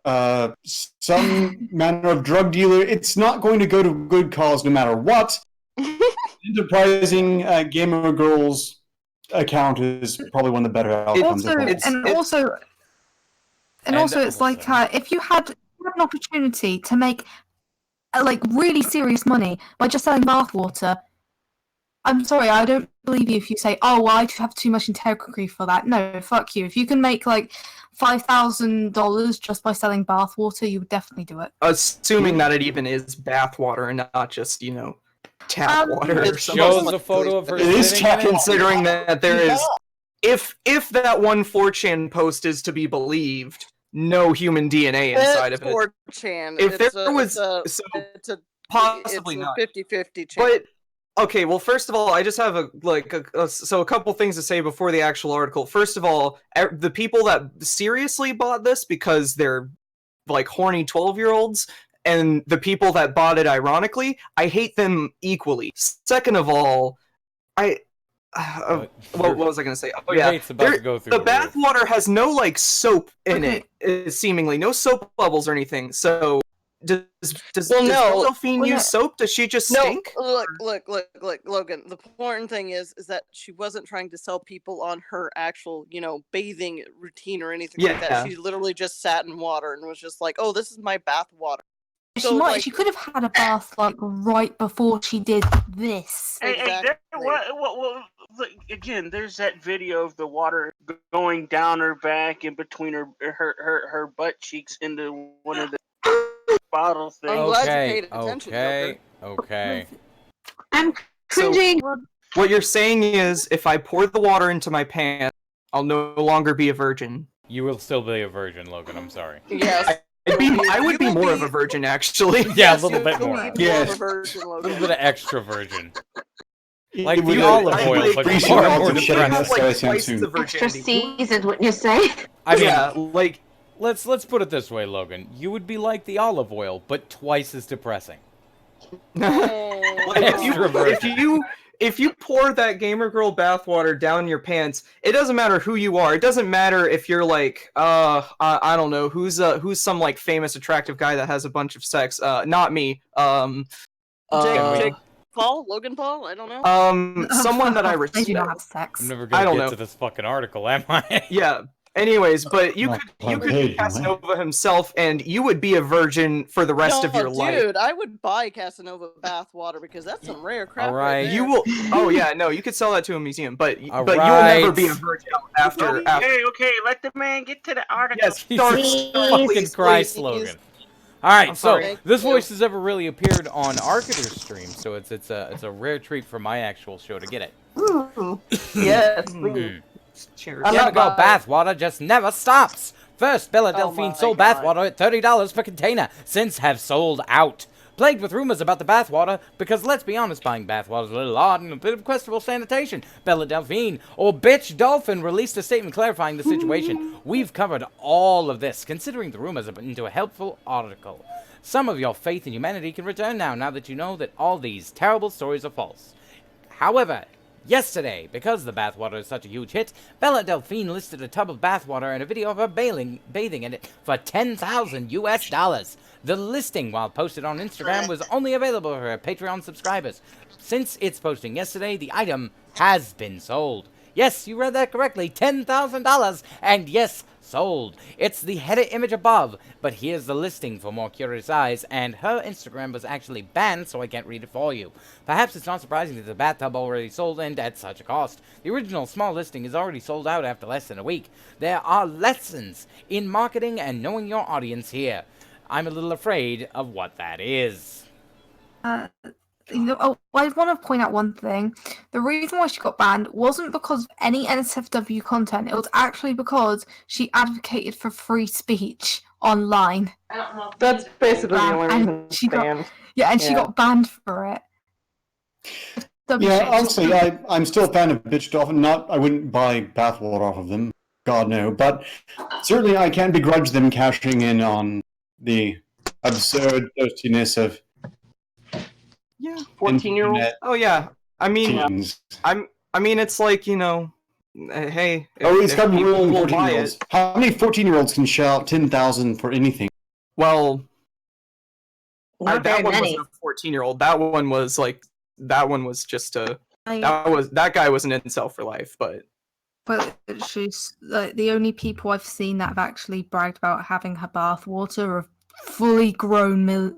some manner of drug dealer. It's not going to go to a good cause no matter what. Enterprising gamer girls account is probably one of the better outcomes. also, of all. and also, it's like if you had an opportunity to make like really serious money by just selling bathwater. I'm sorry, I don't believe you if you say, "Oh, well, I have too much integrity for that." No, fuck you. If you can make like $5,000 just by selling bathwater, you would definitely do it. Assuming that it even is bathwater and not just, tap water or It something. shows a photo of her It is sitting in it. Considering that there is, if that one 4chan post is to be believed, no human DNA inside of it. 4chan. If It's there a, was it's a, so it's a possibly it's not. a 50-50 chance. Okay, well, first of all, I just have a couple things to say before the actual article. First of all, the people that seriously bought this because they're like horny 12-year-olds, and the people that bought it ironically, I hate them equally. Second of all, what was I gonna say? Oh yeah, about to go through the roof. bathwater has no like soap in it, seemingly no soap bubbles or anything. So does Delphine use soap? Does she just stink? Look, Logan. The important thing is that she wasn't trying to sell people on her actual, bathing routine or anything like that. She literally just sat in water and was just like, "Oh, this is my bath water." She could have had a bath like right before she did this. Again, there's that video of the water going down her back and between her butt cheeks into one of the bottle things. I'm glad you paid attention. Okay. I'm cringing. So, what you're saying is, if I pour the water into my pants, I'll no longer be a virgin. You will still be a virgin, Logan. I'm sorry. Yes. I would be more of a virgin, actually. Yeah, a little bit more. Yes. A little bit of extra virgin. Like It would, the olive oil, but appreciate far all more the shedding depressing. this guy sounds soon. Extra seasoned, wouldn't you say? I mean, yeah, like let's put it this way, Logan. You would be like the olive oil, but twice as depressing. If you pour that gamer girl bathwater down your pants, it doesn't matter who you are. It doesn't matter if you're like I don't know who's some like famous attractive guy that has a bunch of sex. Not me. Jake Paul, Logan Paul. I don't know. Someone that I respect. They do not have sex. I'm never gonna get to this fucking article, am I? Yeah. Anyways, but you could be Casanova himself, and you would be a virgin for the rest of your life. Dude, I would buy Casanova bathwater because that's some rare crap. All right. You will. Oh yeah, no, you could sell that to a museum, but you will right. never be a virgin after. Okay, let the man get to the article. Yes, fucking Christ, Logan. All right, so sorry. this voice has ever really appeared on Arcater's stream, so it's a rare treat for my actual show to get it. Yes. Cheers. Chemical bathwater just never stops. First, Bella Delphine sold bathwater at $30 per container, since have sold out. Plagued with rumors about the bathwater, because let's be honest, buying bathwater is a little odd and a bit of questionable sanitation. Bella Delphine, or Bitch Dolphin, released a statement clarifying the situation. We've covered all of this, considering the rumors into a helpful article. Some of your faith in humanity can return now that you know that all these terrible stories are false. However, yesterday, because the bathwater is such a huge hit, Bella Delphine listed a tub of bathwater and a video of her bathing in it for $10,000. The listing, while posted on Instagram, was only available for her Patreon subscribers. Since its posting yesterday, the item has been sold. Yes, you read that correctly, $10,000, and yes, sold. It's the header image above, but here's the listing for more curious eyes, and her Instagram was actually banned, so I can't read it for you. Perhaps it's not surprising that the bathtub already sold and at such a cost. The original small listing is already sold out after less than a week. There are lessons in marketing and knowing your audience here. I'm a little afraid of what that is. I want to point out one thing. The reason why she got banned wasn't because of any NSFW content. It was actually because she advocated for free speech online. I don't know. That's basically the only reason she got she got banned for it. Yeah, honestly, I'm still a fan of Bitch Dolphin. I wouldn't buy bathwater off of them. God no. But certainly I can't begrudge them cashing in on the absurd thirstiness of 14-year-old. Oh yeah. I mean, teens. I mean, it's like, you know, hey. It's got rule 14-year-olds. How many 14-year-olds can shell out $10,000 for anything? Well, Not that very one many. wasn't a 14-year-old. That one was just a. That guy was an incel for life, but. But she's like the only people I've seen that have actually bragged about having her bath water are fully grown men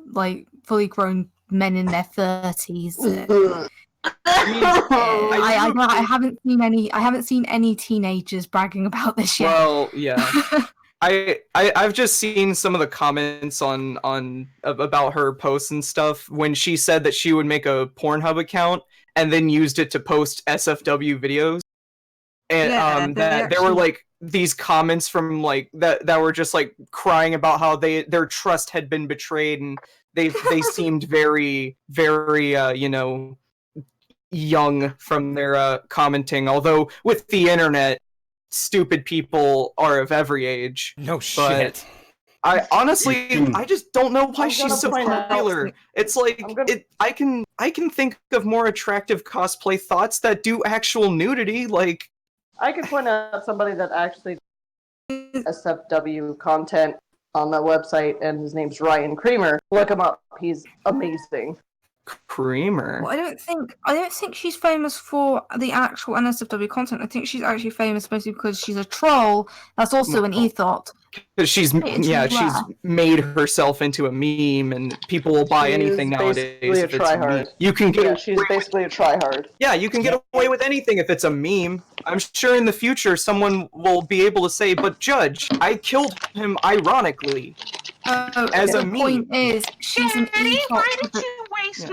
in their 30s. I haven't seen any teenagers bragging about this yet. Well, yeah. I've just seen some of the comments on about her posts and stuff when she said that she would make a Pornhub account and then used it to post SFW videos. And there were like these comments from like that were just like crying about how their trust had been betrayed, and they seemed very young from their commenting. Although with the internet, stupid people are of every age. No But shit. I honestly, I just don't know why I'm she's gonna so find out. popular. It's like I'm gonna- I can think of more attractive cosplay thoughts that do actual nudity. Like I could point out somebody that actually SFW content on the website, and his name's Ryan Creamer. Look him up. He's amazing. Creamer. Well, I don't think she's famous for the actual NSFW content. I think she's actually famous mostly because she's a troll. That's also an ethot. Because she's It's she's rare. made herself into a meme, and people will buy She's anything nowadays basically a if it's a meme. tryhard. You can get Yeah, she's basically a tryhard. Yeah, you can get away with anything if it's a meme. I'm sure in the future someone will be able to say, "But Judge, I killed him ironically." As the a meme. point is, she's an Daddy, ethot. why did you waste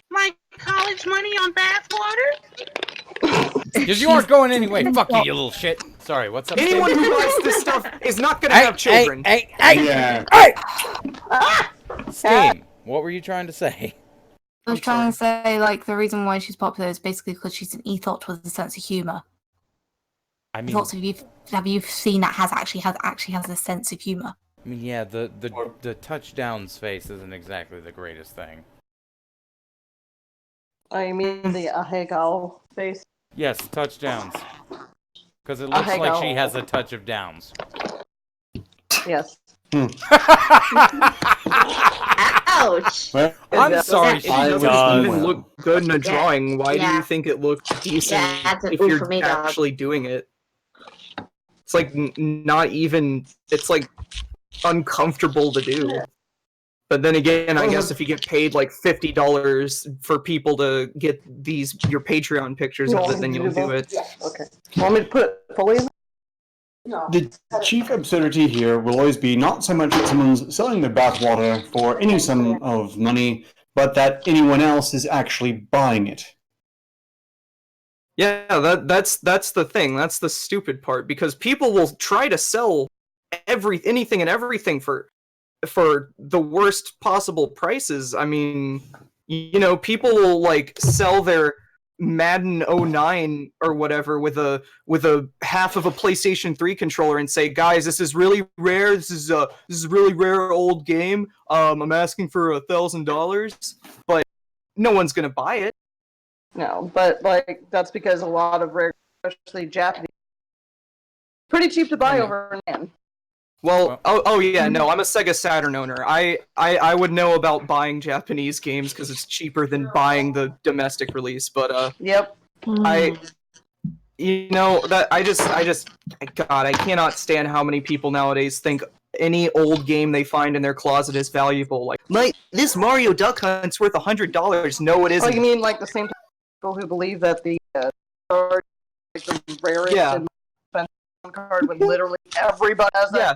my college money on bathwater? Because you aren't going anyway. Fuck you, you little shit. Sorry, what's up? Anyone Steve? who buys this stuff is not gonna Hey, have children. Hey, Yeah. Steam, what were you trying to say? I was trying to say, like, the reason why she's popular is basically because she's an ethot with a sense of humor. I mean, Lots of you have you seen that has a sense of humor. I mean, yeah, the touchdowns face isn't exactly the greatest thing. I mean the Ahegao face. Yes, touchdowns. Because it looks like she Ahegao. has a touch of downs. Yes. Ouch. Well, I'm sorry, she It doesn't does. even look good in a Yeah, drawing. Why do yeah. you think it looks decent Yeah, that's an if ooh you're for me, dog. actually doing it? It's like not even. It's like uncomfortable to do. But then again, I guess if you get paid like $50 for people to get your Patreon pictures of it, then you'll do it. Okay. Want me to put it fully in? The chief absurdity here will always be not so much that someone's selling their bathwater for any sum of money, but that anyone else is actually buying it. Yeah, that's the thing. That's the stupid part, because people will try to sell anything and everything for the worst possible prices. I mean, you know, people will like sell their Madden 09 or whatever with a half of a PlayStation 3 controller and say, "Guys, this is really rare. This is a really rare old game. I'm asking for $1,000." But no one's going to buy it. No, but like that's because a lot of rare, especially Japanese, pretty cheap to buy over in Japan. Well, oh yeah, no, I'm a Sega Saturn owner. I would know about buying Japanese games because it's cheaper than buying the domestic release. But Yep. you know that God, I cannot stand how many people nowadays think any old game they find in their closet is valuable. Like, this Mario Duck Hunt's worth $100. No, it Oh, isn't. you mean like the same people who believe that the card is the rarest Yeah. and most expensive card when literally everybody has that? Yeah.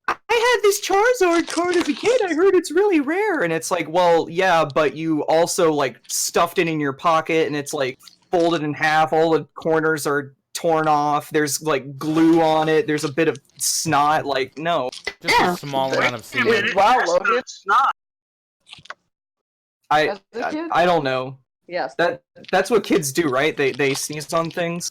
I had this Charizard card as a kid. I heard it's really rare. And it's like, well, yeah, but you also like stuffed it in your pocket and it's like folded in half. All the corners are torn off. There's like glue on it. There's a bit of snot. Like, no. Just a small amount of Wait a minute, semen. Wow, that's Logan. not snot. As a kid? I don't know. Yes. That's what kids do, right? They sneeze on things.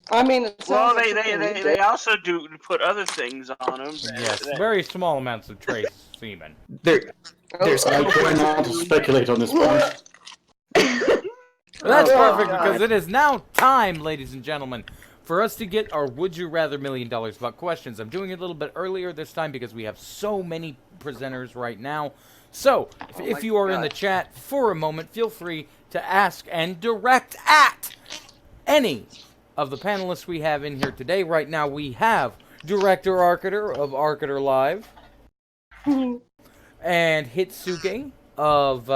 I mean, it Well, sounds like something you they did. also do put other things on them. Yes, very small amounts of trace semen. There's I try not to speculate on this point. That's Oh, perfect God. because it is now time, ladies and gentlemen, for us to get our Would You Rather $1 million buck questions. I'm doing it a little bit earlier this time because we have so many presenters right now. So, if you are in the chat for a moment, feel free to ask and direct at any of the panelists we have in here today. Right now we have Director Arcater of Arcater Live and Hitsuke of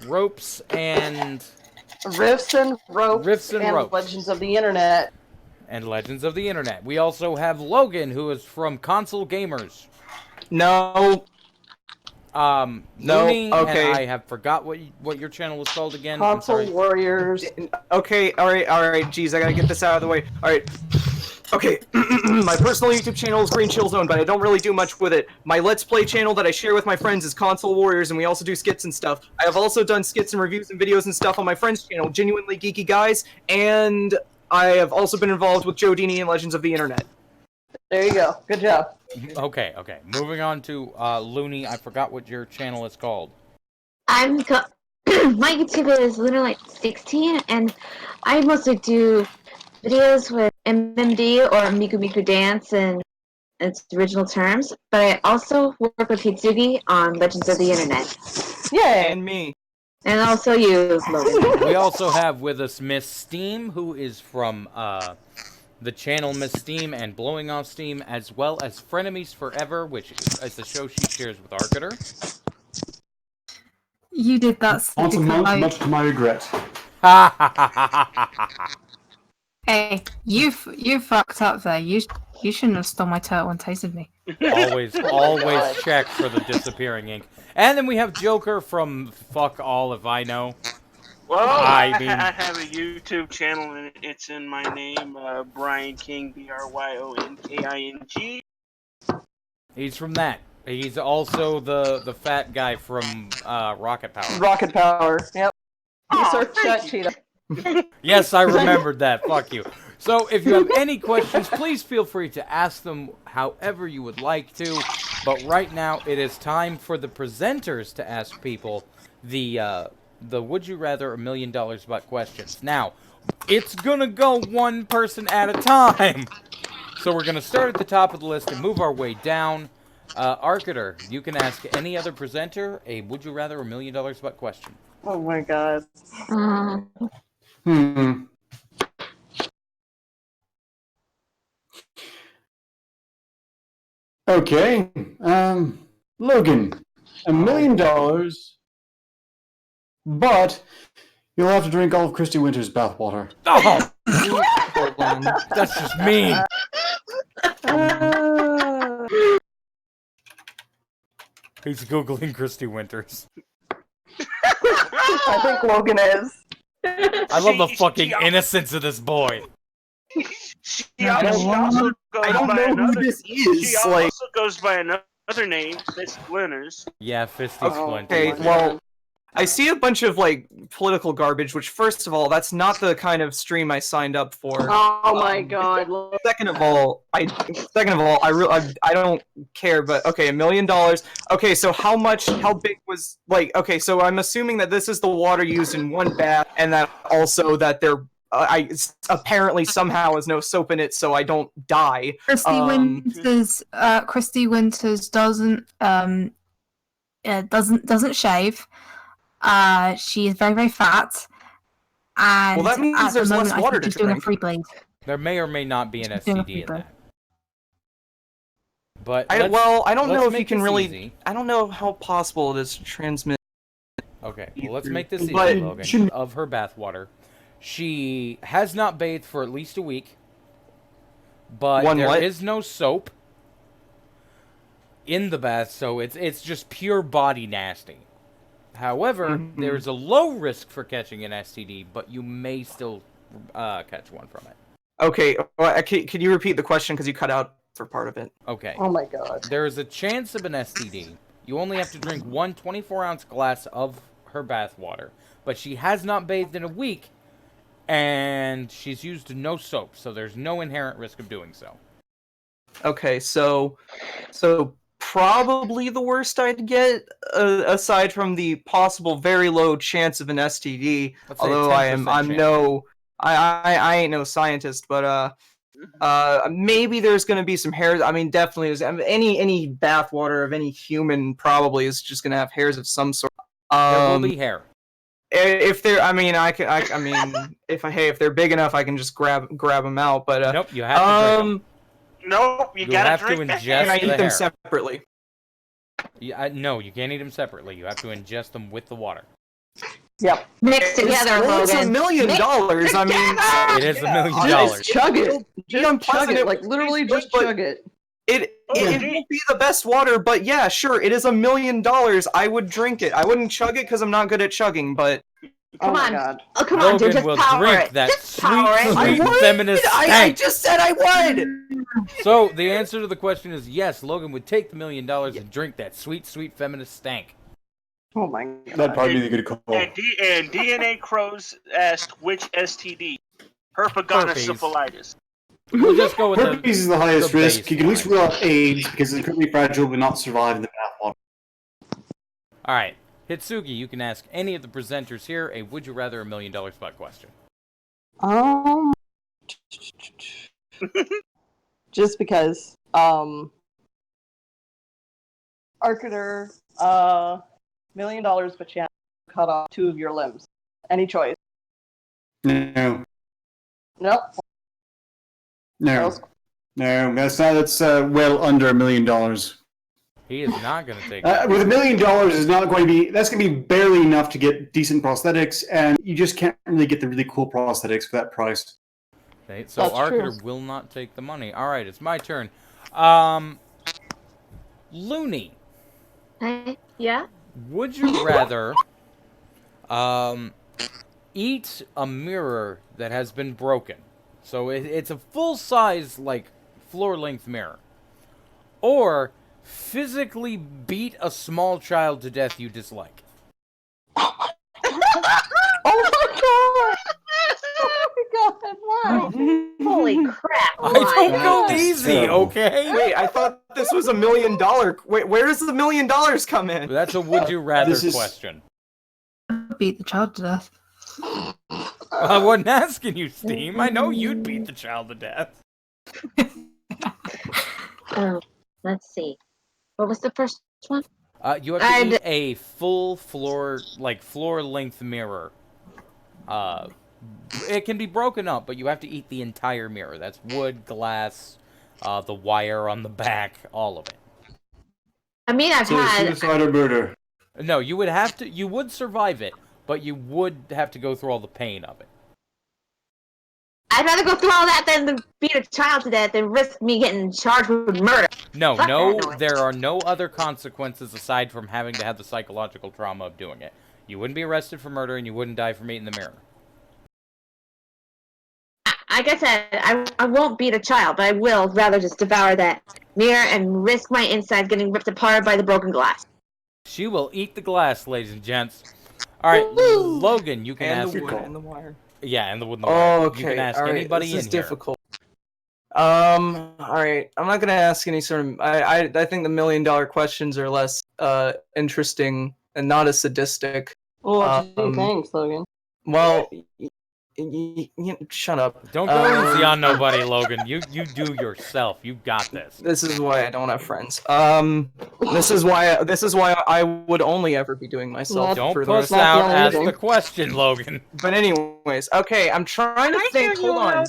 Ropes and Riffs and Ropes Riffs and Ropes. Legends of the Internet. and Legends of the Internet. We also have Logan, who is from Console Gamers. no. No, Looney, okay. and I have forgot what your channel was called again. I'm Console sorry. Warriors. Okay, all right. Jeez, I gotta get this out of the way. All right. Okay, my personal YouTube channel is Green Chill Zone, but I don't really do much with it. My Let's Play channel that I share with my friends is Console Warriors, and we also do skits and stuff. I have also done skits and reviews and videos and stuff on my friend's channel, Genuinely Geeky Guys, and I have also been involved with Joe Dini and Legends of the Internet. There you go. Good job. Okay. Moving on to Looney. I forgot what your channel is called. My YouTube is Lunarlight16, and I mostly do videos with MMD or Miku Miku Dance in its original terms, but I also work with Hitsugi on Legends of the Internet. Yeah. And me. And also you, Logan. We also have with us Miss Steam, who is from the channel Miss Steam and Blowing Off Steam, as well as Frenemies Forever, which is a show she shares with Arcater. You did that. Much to my regret. Hey, you fucked up there. You shouldn't have stole my turtle and tasted me. Always check for the disappearing ink. And then we have Joker from Fuck All If I Know. Well, I I mean- have a YouTube channel and it's in my name, Brian King, BRYONKING. He's from that. He's also the fat guy from Rocket Power. Rocket Power. Yep. You Aw, search that, thank you. Cheetah. Yes, I remembered that. Fuck you. So, if you have any questions, please feel free to ask them however you would like to. But right now, it is time for the presenters to ask people the Would You Rather $1 Million Butt questions. Now, it's gonna go one person at a time. So we're gonna start at the top of the list and move our way down. Arcater, you can ask any other presenter a Would You Rather $1 Million Butt question. Oh my god. Okay. Logan, $1 million, but you'll have to drink all of Christy Winter's bathwater. Oh, Hold on. that's just mean. He's Googling Christy Winters. I think Logan is. I love the fucking innocence of this boy. She also goes I don't by know who another. this She is. also Like, goes by another name, Miss Splinters. Yeah, Fisty Oh, Splinter. okay, well, I see a bunch of like political garbage. Which, first of all, that's not the kind of stream I signed up for. Oh my god. Logan. Second of all, I don't care. But okay, $1 million. Okay, so how big was like? Okay, so I'm assuming that this is the water used in one bath, and that also that there, apparently somehow is no soap in it, so I don't die. Christy Winters doesn't shave. She is very, very fat. And Well, that means at the there's less moment, I water think to she's doing a drink. free bleed. There may or may not be an She's doing a STD in free that. But I let's don't know if you make can this really. easy. I don't know how possible it is to transmit. Okay, well, let's make this easy, But Logan. shouldn't- Of her bathwater, she has not bathed for at least a week, but One there what? is no soap in the bath, so it's just pure body nasty. However, there's a low risk for catching an STD, but you may still catch one from it. Okay, well, can you repeat the question because you cut out for part of it? Okay. Oh my god. There is a chance of an STD. You only have to drink one 24-ounce glass of her bath water. But she has not bathed in a week, and she's used no soap, so there's no inherent risk of doing so. Okay, so probably the worst I'd get, aside from the possible very low chance of an STD. Let's say a Although 10% I ain't no scientist, but maybe there's gonna be some hairs. I mean, definitely, any bath water of any human probably is just gonna have hairs of some sort. There will be hair. If they're, I mean, if they're big enough, I can just grab them out. But Nope, you have to drink them. Nope, you You'll gotta have to drink that. ingest can I the eat them hair. separately? No, you can't eat them separately. You have to ingest them with the water. Yep. Mixed together, Well, it's $1 Logan. million. I mean, It is $1 million. Just chug it. Yeah, Just chug unpleasant. it. Like, literally just But- chug it. it won't be the best water, but yeah, sure, it is $1 million. I would drink it. I wouldn't chug it because I'm not good at chugging, but Come my on. God. Oh, come on, dude. Logan Just will power drink it. that Just power sweet, it. I sweet would! feminist I stank. just said I would! So the answer to the question is yes. Logan would take the $1 million and drink that sweet, sweet feminist stank. Oh my God. That'd probably be the good call. And DNA Crows asked which STD? Herpetogonosyphilitis. We'll just go with Herpes is the highest the risk. You can at least baseline. rule out AIDS because it's currently fragile but not survive in the bathwater. All right, Hitsugi, you can ask any of the presenters here a would you rather $1 million spot question. Just because. Arcater, $1 million, but you have to cut off 2 of your limbs. Any choice? No. Nope. No. No, that's not. That's well under $1 million. He is not going to take With $1 million is not going to be. That's going to be barely enough to get decent prosthetics, and you just can't really get the really cool prosthetics for that price. Okay, so That's Arcater true. will not take the money. All right, it's my turn. Looney, Yeah? would you rather eat a mirror that has been broken? So it's a full-size, like, floor-length mirror. Or physically beat a small child to death you dislike. Oh my God! Oh my God! Why? Holy crap. I don't go That's easy, terrible. okay? Wait, I thought this was $1 million. Wait, where does the $1 million come in? That's a would you rather This is- question. Beat the child to death. I wasn't asking you, Steam. I know you'd beat the child to death. Let's see. What was the first one? You have to eat a full floor-length mirror. It can be broken up, but you have to eat the entire mirror. That's wood, glass, the wire on the back, all of it. I mean, I've So had. suicide or murder. No, you would have to. You would survive it, but you would have to go through all the pain of it. I'd rather go through all that than to beat a child to death and risk me getting charged with murder. No, Fuck no, that noise. there are no other consequences aside from having to have the psychological trauma of doing it. You wouldn't be arrested for murder, and you wouldn't die from eating the mirror. Like I said, I won't beat a child, but I will rather just devour that mirror and risk my insides getting ripped apart by the broken glass. She will eat the glass, ladies and gents. All right, Woo-hoo! Logan, you can And ask. the wood and the wire. Yeah, and the wood and the Oh, wire. okay. You can ask all right. anybody This is in here. difficult. All right. I'm not gonna ask any sort of. I think the $1 million questions are less interesting and not as sadistic. Well, gee, thanks, Logan. Well, shut up. Don't go easy on nobody, Logan. You do yourself. You got this. This is why I don't have friends. This is why I would only ever be doing myself. Don't for the puss rest not out. the only Ask thing. the question, Logan. But anyways, okay, I'm trying to think. Hold on.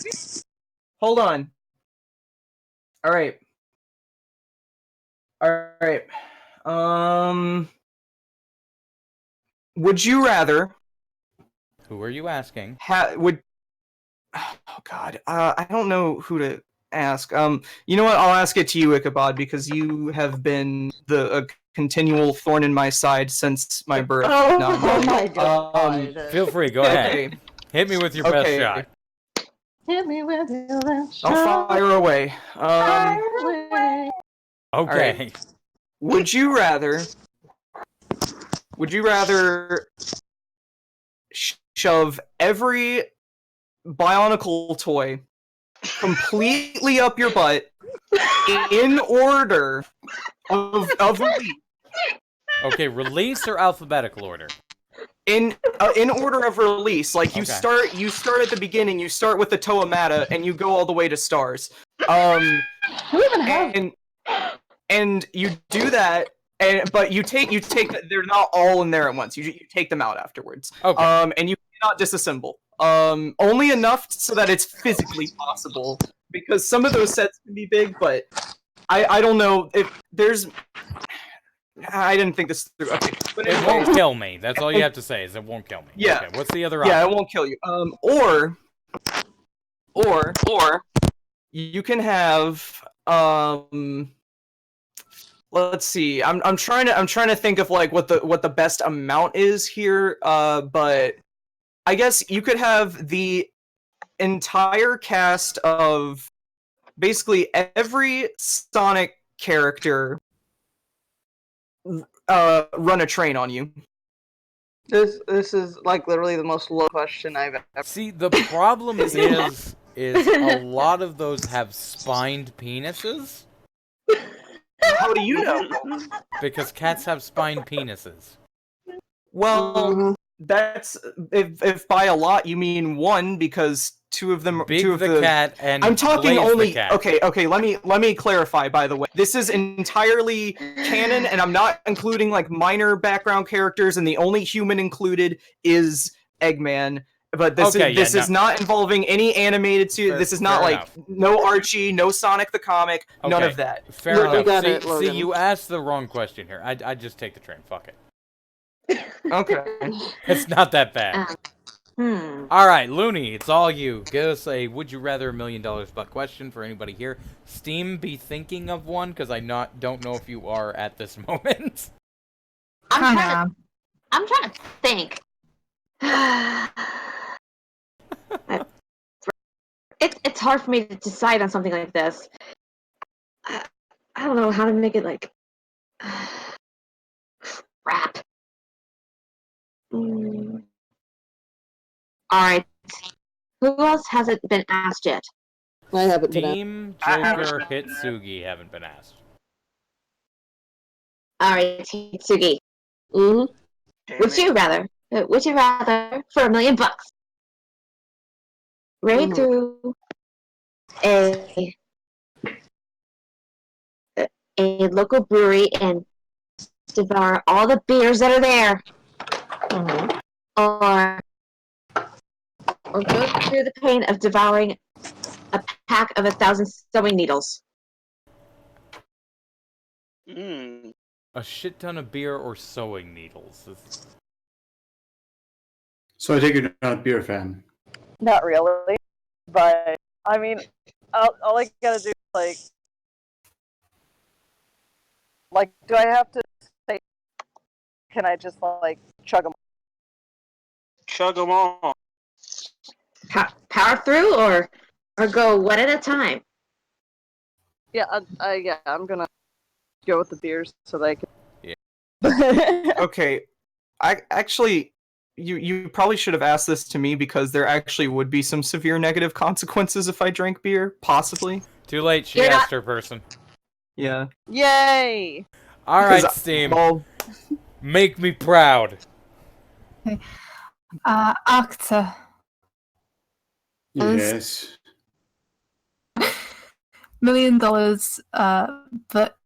Hold on. All right. All right. Would you rather Who are you asking? Oh God, I don't know who to ask. You know what? I'll ask it to you, Ichabod, because you have been a continual thorn in my side since my birth. Oh, No, my God. Feel free. Go ahead. Okay. Hit me with your best Okay. shot. Hit me with your left I'll shot. fire away. Fire away. Okay. right. Would you rather shove every Bionicle toy completely up your butt in order of release? Okay, release or alphabetical order? In order of release, like you Okay. start at the beginning. You start with the Toamata, and you go all the way to stars. Who even has? And you do that, but you take they're not all in there at once. You take them out afterwards. Okay. And you cannot disassemble. Only enough so that it's physically possible, because some of those sets can be big, but I don't know if there's. I didn't think this through. Okay, but It anyway, won't kill me. That's all you have to say is it won't kill me. Yeah. Okay, what's the other yeah, option? it won't kill you. Or you can have let's see. I'm trying to think of like what the best amount is here. But I guess you could have the entire cast of basically every Sonic character run a train on you. This is like literally the most low question I've ever. See, the problem is a lot of those have spined penises. How do you know? Because cats have spined penises. Well, that's if by a lot you mean one, because two of them. Big two of the cat and I'm talking Blaze only. the cat. Okay. Let me clarify. By the way, this is entirely canon, and I'm not including like minor background characters. And the only human included is Eggman. But this is not involving any animated series. This is not like no Archie, no Sonic the comic, none of that. Fair Look, enough. it, See, Logan. you asked the wrong question here. I'd just take the train. Fuck it. Okay. It's not that bad. All right, Looney, it's all you. Give us a would you rather $1 million buck question for anybody here. Steam, be thinking of one because I don't know if you are at this moment. I'm trying to think. It's hard for me to decide on something like this. I don't know how to make it like crap. All right. Who else hasn't been asked yet? I haven't been. Team Joker Hitsugi haven't been asked. All right, Hitsugi. Would you rather for $1 million raid through a local brewery and devour all the beers that are there, or go through the pain of devouring a pack of 1,000 sewing needles? A shit ton of beer or sewing needles. So I take it you're not a beer fan. Not really, but I mean, all I gotta do is like, do I have to say? Can I just like chug them? Chug them all. Power through, or go one at a time? Yeah, I'm gonna go with the beers so that I can. Yeah. Okay, I actually. You probably should have asked this to me because there actually would be some severe negative consequences if I drank beer, possibly. Too late, she asked her person. Yeah. Yay! Alright, Steam. Make me proud. Arcta. Yes. $1 million, but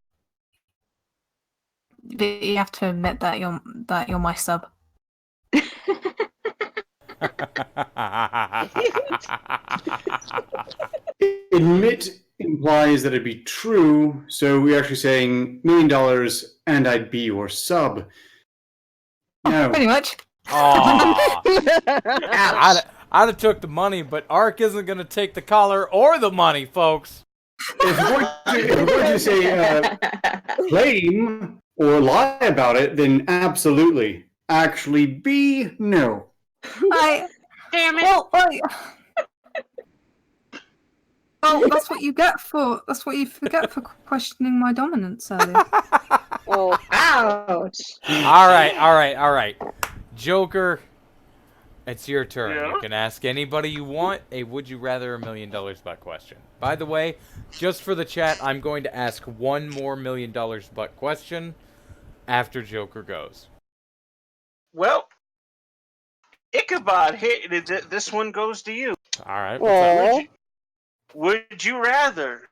you have to admit that you're my sub. Admit implies that it'd be true, so we're actually saying $1 million and I'd be your sub. No. Pretty much. I'd have took the money, but Ark isn't going to take the collar or the money, folks. If we're going to say claim or lie about it, then absolutely. Actually, B, no. Damn it! Well, that's what you get for. That's what you forget for questioning my dominance earlier. Oh, ouch! All right. Joker, it's your turn. Yeah? You can ask anybody you want a would you rather $1 million buck question. By the way, just for the chat, I'm going to ask one more $1 million buck question after Joker goes. Well, Ichabod, this one goes to you. All right. What's up? Would you rather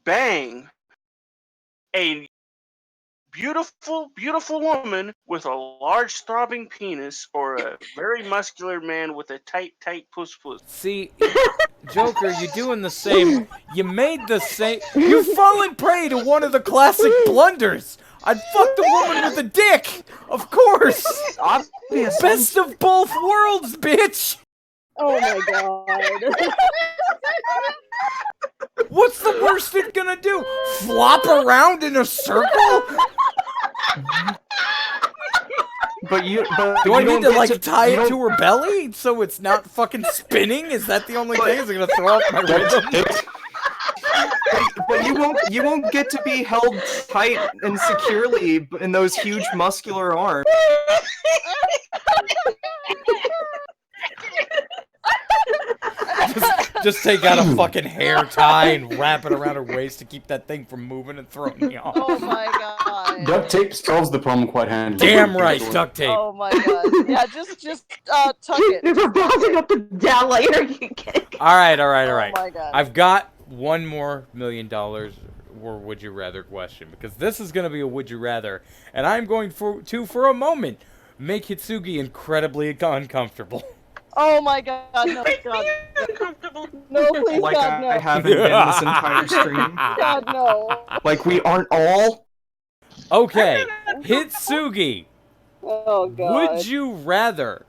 bang a beautiful, beautiful woman with a large throbbing penis or a very muscular man with a tight, tight puss? See, Joker, you're doing the same. You made the same. You've fallen prey to one of the classic blunders. I'd fuck the woman with a dick, of course. Obviously. Best of both worlds, bitch. Oh my god. What's the worst it's gonna do? Flop around in a circle? but Do I you need don't to get like tie you it don't- to her belly so it's not fucking spinning? Is that the only thing? Is it gonna throw off my rhythm? But you won't get to be held tight and securely in those huge muscular arms. Just take out a fucking hair tie and wrap it around her waist to keep that thing from moving and throwing me off. Oh my god. Duct tape solves the problem quite handily. Damn right, duct tape. Oh my god. Yeah, just tuck it. You're bouncing up and down like are you kidding? All right. Oh my god. I've got one more $1 million or would you rather question because this is gonna be a would you rather, and I'm going to for a moment make Hitsugi incredibly uncomfortable. Oh my god, no, god. No, please, Like god, no. I haven't been this entire stream. God, no. Like we aren't all. Okay, Hitsugi, Oh god. would you rather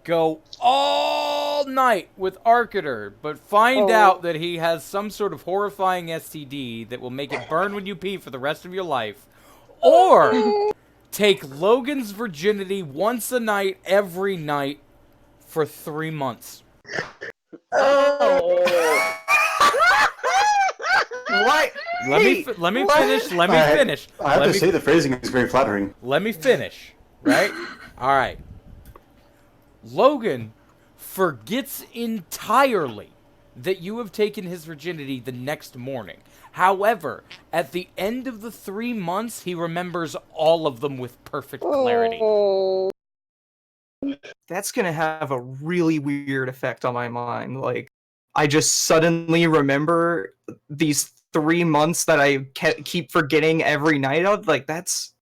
go all night with Arcater, but find Oh. out that he has some sort of horrifying STD that will make it burn when you pee for the rest of your life, or take Logan's virginity once a night, every night, for 3 months? Oh. What? Let me Wait, let me what? finish. Let me I- finish. I have let to me, say the phrasing is very flattering. Let me finish. Right? All right. Logan forgets entirely that you have taken his virginity the next morning. However, at the end of the 3 months, he remembers all of them with perfect clarity. Oh. That's gonna have a really weird effect on my mind. Like, I just suddenly remember these 3 months that I keep forgetting every night of. Like, that's.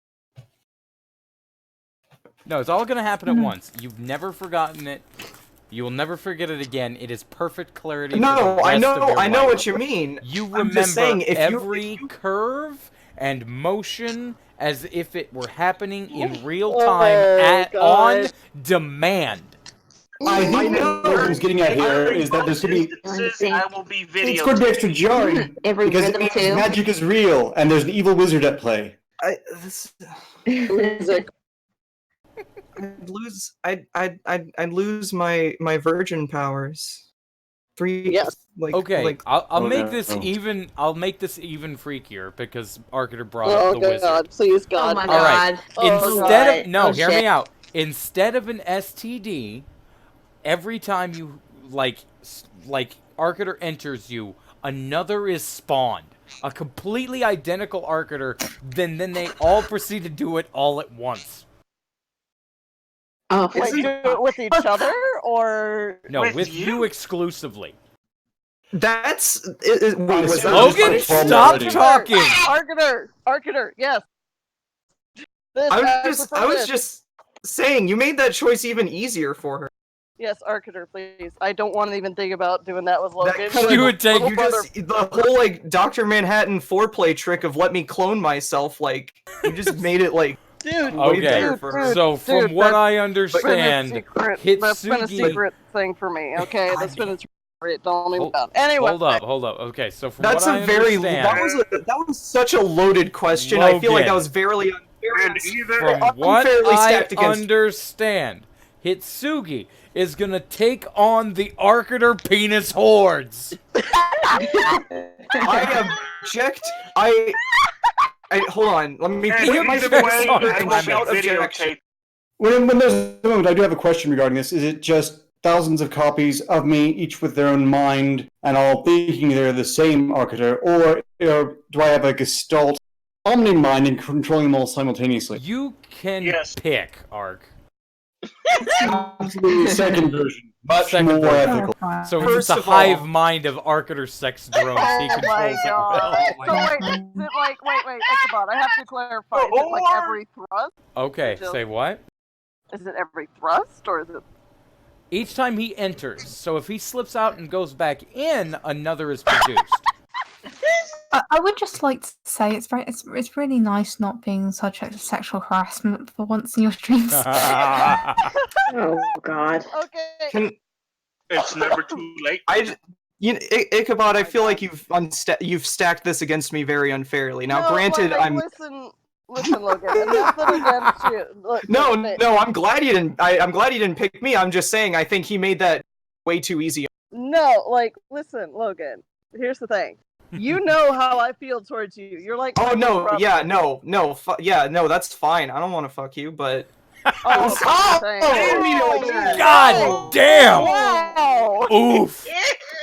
No, it's all going to happen at once. You've never forgotten it. You will never forget it again. It is perfect clarity. for the No, rest I of know, your I know life. what you mean. You I'm remember just saying, if every curve and motion as if it were happening in real Oh, time on God. demand. I think know. what Logan's getting at here is that there's going to be I will be it's going to be extra jarring Every because rhythm it means too. magic is real and there's an evil wizard at play. Music. I'd lose my virgin powers. Yes. Okay, I'll Oh, make no. this even. I'll make this even freakier because Arcater brought Oh up the wizard. god, please god. Oh my no. All right. god. Oh, Instead God. of no, Oh, hear shit. me out. Instead of an STD, every time you like Arcater enters you, another is spawned. A completely identical Arcater. Then they all proceed to do it all at once. Oh, Wait, do it with each other or No, With with you? you exclusively. That's wait, was that Logan, just stop already. talking. Arcater, yes. This, I prefer was this. just saying you made that choice even easier for her. Yes, Arcater, please. I don't want to even think about doing that with Logan. kind of- You would take- you just the whole like Dr. Manhattan foreplay trick of let me clone myself. Like you just made it like Dude, way Okay, better dude, for dude, her. so from dude, what that's I been a understand, secret. That's been a Hitsugi- secret thing for me. Okay, that's been a secret. Don't even Hold- about. Anyway, hold up. Okay, so from That's what a I very understand, that was such a loaded question. I feel like that Logan. was very And either from what unfairly I stacked against. understand, Hitsugi is gonna take on the Arcater penis hordes. I object. I hold on. Let me and put my either checks way, on I it. will shout be objection. videotaped. When there's a moment, I do have a question regarding this. Is it just thousands of copies of me, each with their own mind, and all thinking they're the same Arcater, or do I have a Gestalt omni mind and controlling them all simultaneously? You can Yes. pick, Arc. The second version, much Second more version. ethical. So First it's a of all- hive mind of Arcater sex drones. He oh controls my it god. well. So wait, is it like wait, Ichabod, I have to clarify. Is it like every thrust? Okay, Jill. say what? Is it every thrust or is it? Each time he enters. So if he slips out and goes back in, another is produced. I would just like to say it's really nice not being subject to sexual harassment for once in your streams. Oh god. Okay. Can It's never too late. Ichabod, I feel like you've stacked this against me very unfairly. Now, No, granted, like, I'm listen. Listen, Logan, and nothing against you. Look, No, listen, no, I'm glad you didn't. I'm glad you didn't pick me. I'm just saying, I think he made that way too easy. No, like, listen, Logan. Here's the thing. You know how I feel towards you. You're like. Oh my no, brother. yeah, no, yeah, no, that's fine. I don't want to fuck you, but. Oh, Oh, thank I didn't mean it like you. that. God damn! Wow! Oof!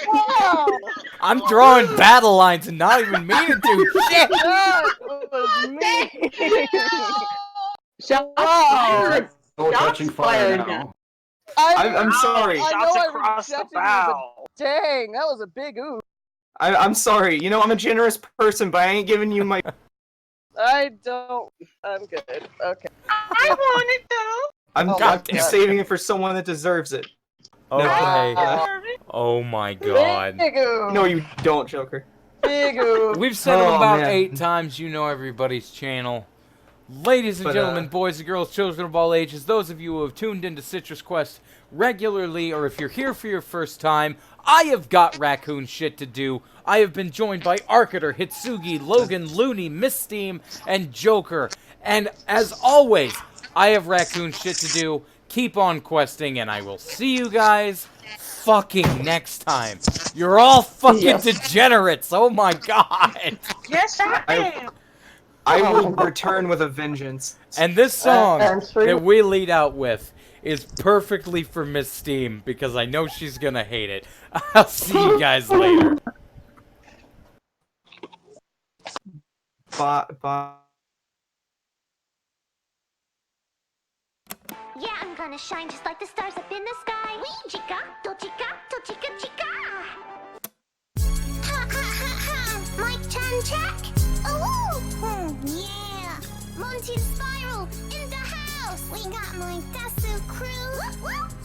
Wow! I'm drawing battle lines and not even meaning to. Shit! That was me! Shots Wow! fired. Oh, Shots catching fire fired. now. I'm sorry. I Shots know I across the rejected you, bow. but dang, that was a big oof. I'm sorry. You know, I'm a generous person, but I ain't giving you my. I don't. I'm good. Okay. I want it though. I'm Oh my just God. saving it for someone that deserves it. Okay. Wow. Oh my god. Big oof. No, you don't, Joker. Big oof. We've said it Oh, about man. 8 times. You know everybody's channel. Ladies and But, gentlemen, boys and girls, children of all ages, those of you who have tuned into Citrus Quest regularly, or if you're here for your first time, I have got raccoon shit to do. I have been joined by Arcater, Hitsugi, Logan, Looney, Miss Steam, and Joker. And as always, I have raccoon shit to do. Keep on questing, and I will see you guys fucking next time. You're all fucking degenerates. Oh my god. Yes, I am. I will return with a vengeance. And this song That's true. that we lead out with is perfectly for Miss Steam because I know she's gonna hate it. I'll see you guys later. Bye. Yeah, I'm gonna shine just like the stars up in the sky. Wee chica, do chica, chica. Ha ha ha ha! Mic Chan check. Oh, yeah. Monty the Spiral in the house. We got my Dasu crew.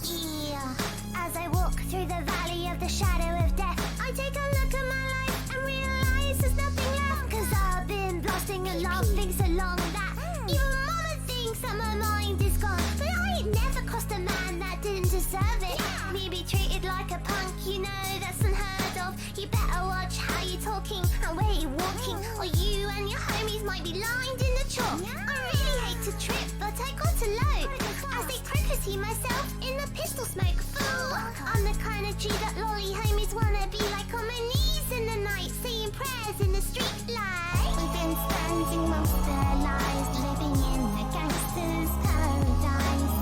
Yeah. As I walk through the valley of the shadow of death, I take a look at my life and realize there's nothing left. 'Cause I've been blasting along things so long that your mama thinks that my mind is gone. But I ain't never crossed a man that didn't deserve it. Me be treated like a punk, you know that's unheard of. You better watch how you talking and where you walking, or you and your homies might be lined in the chalk. I really hate to trip, but I got to load as they crocosy myself in the pistol smoke. Fool, I'm the kind of G that lolly homies wanna be, like on my knees in the night, saying prayers in the street light. We've been spending most of our lives living in a gangster's paradise.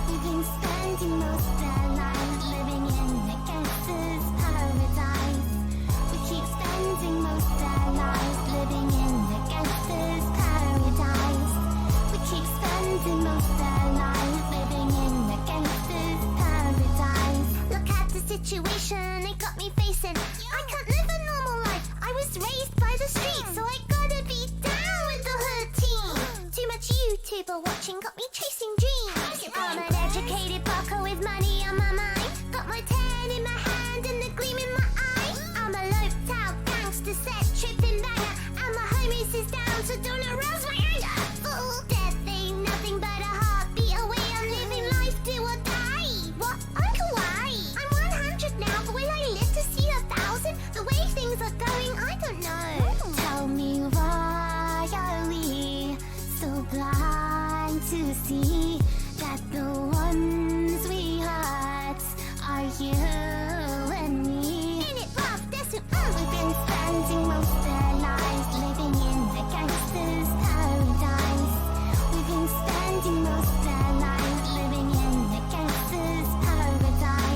We've been spending most of our lives living in a gangster's paradise. We keep spending most of our lives living in a gangster's paradise. We keep spending most of our lives living in a gangster's paradise. Look at the situation it got me facing. I can't live a normal life. I was raised by the streets, so I gotta be down with the hood team. Too much YouTuber watching got me chasing dreams. I'm an educated bucker with money on my mind. Got my tan in my hand and the gleam in my eye. I'm a loped out gangster set tripping banger, and my homies is down, so don't arouse my anger. Fool, death ain't nothing but a heartbeat away. I'm living life, do or die. What? Uncle, why? I'm 100 now, but will I live to see 1,000? The way things are going, I don't know. Tell me why are we so blind to see that the ones we hurt are you?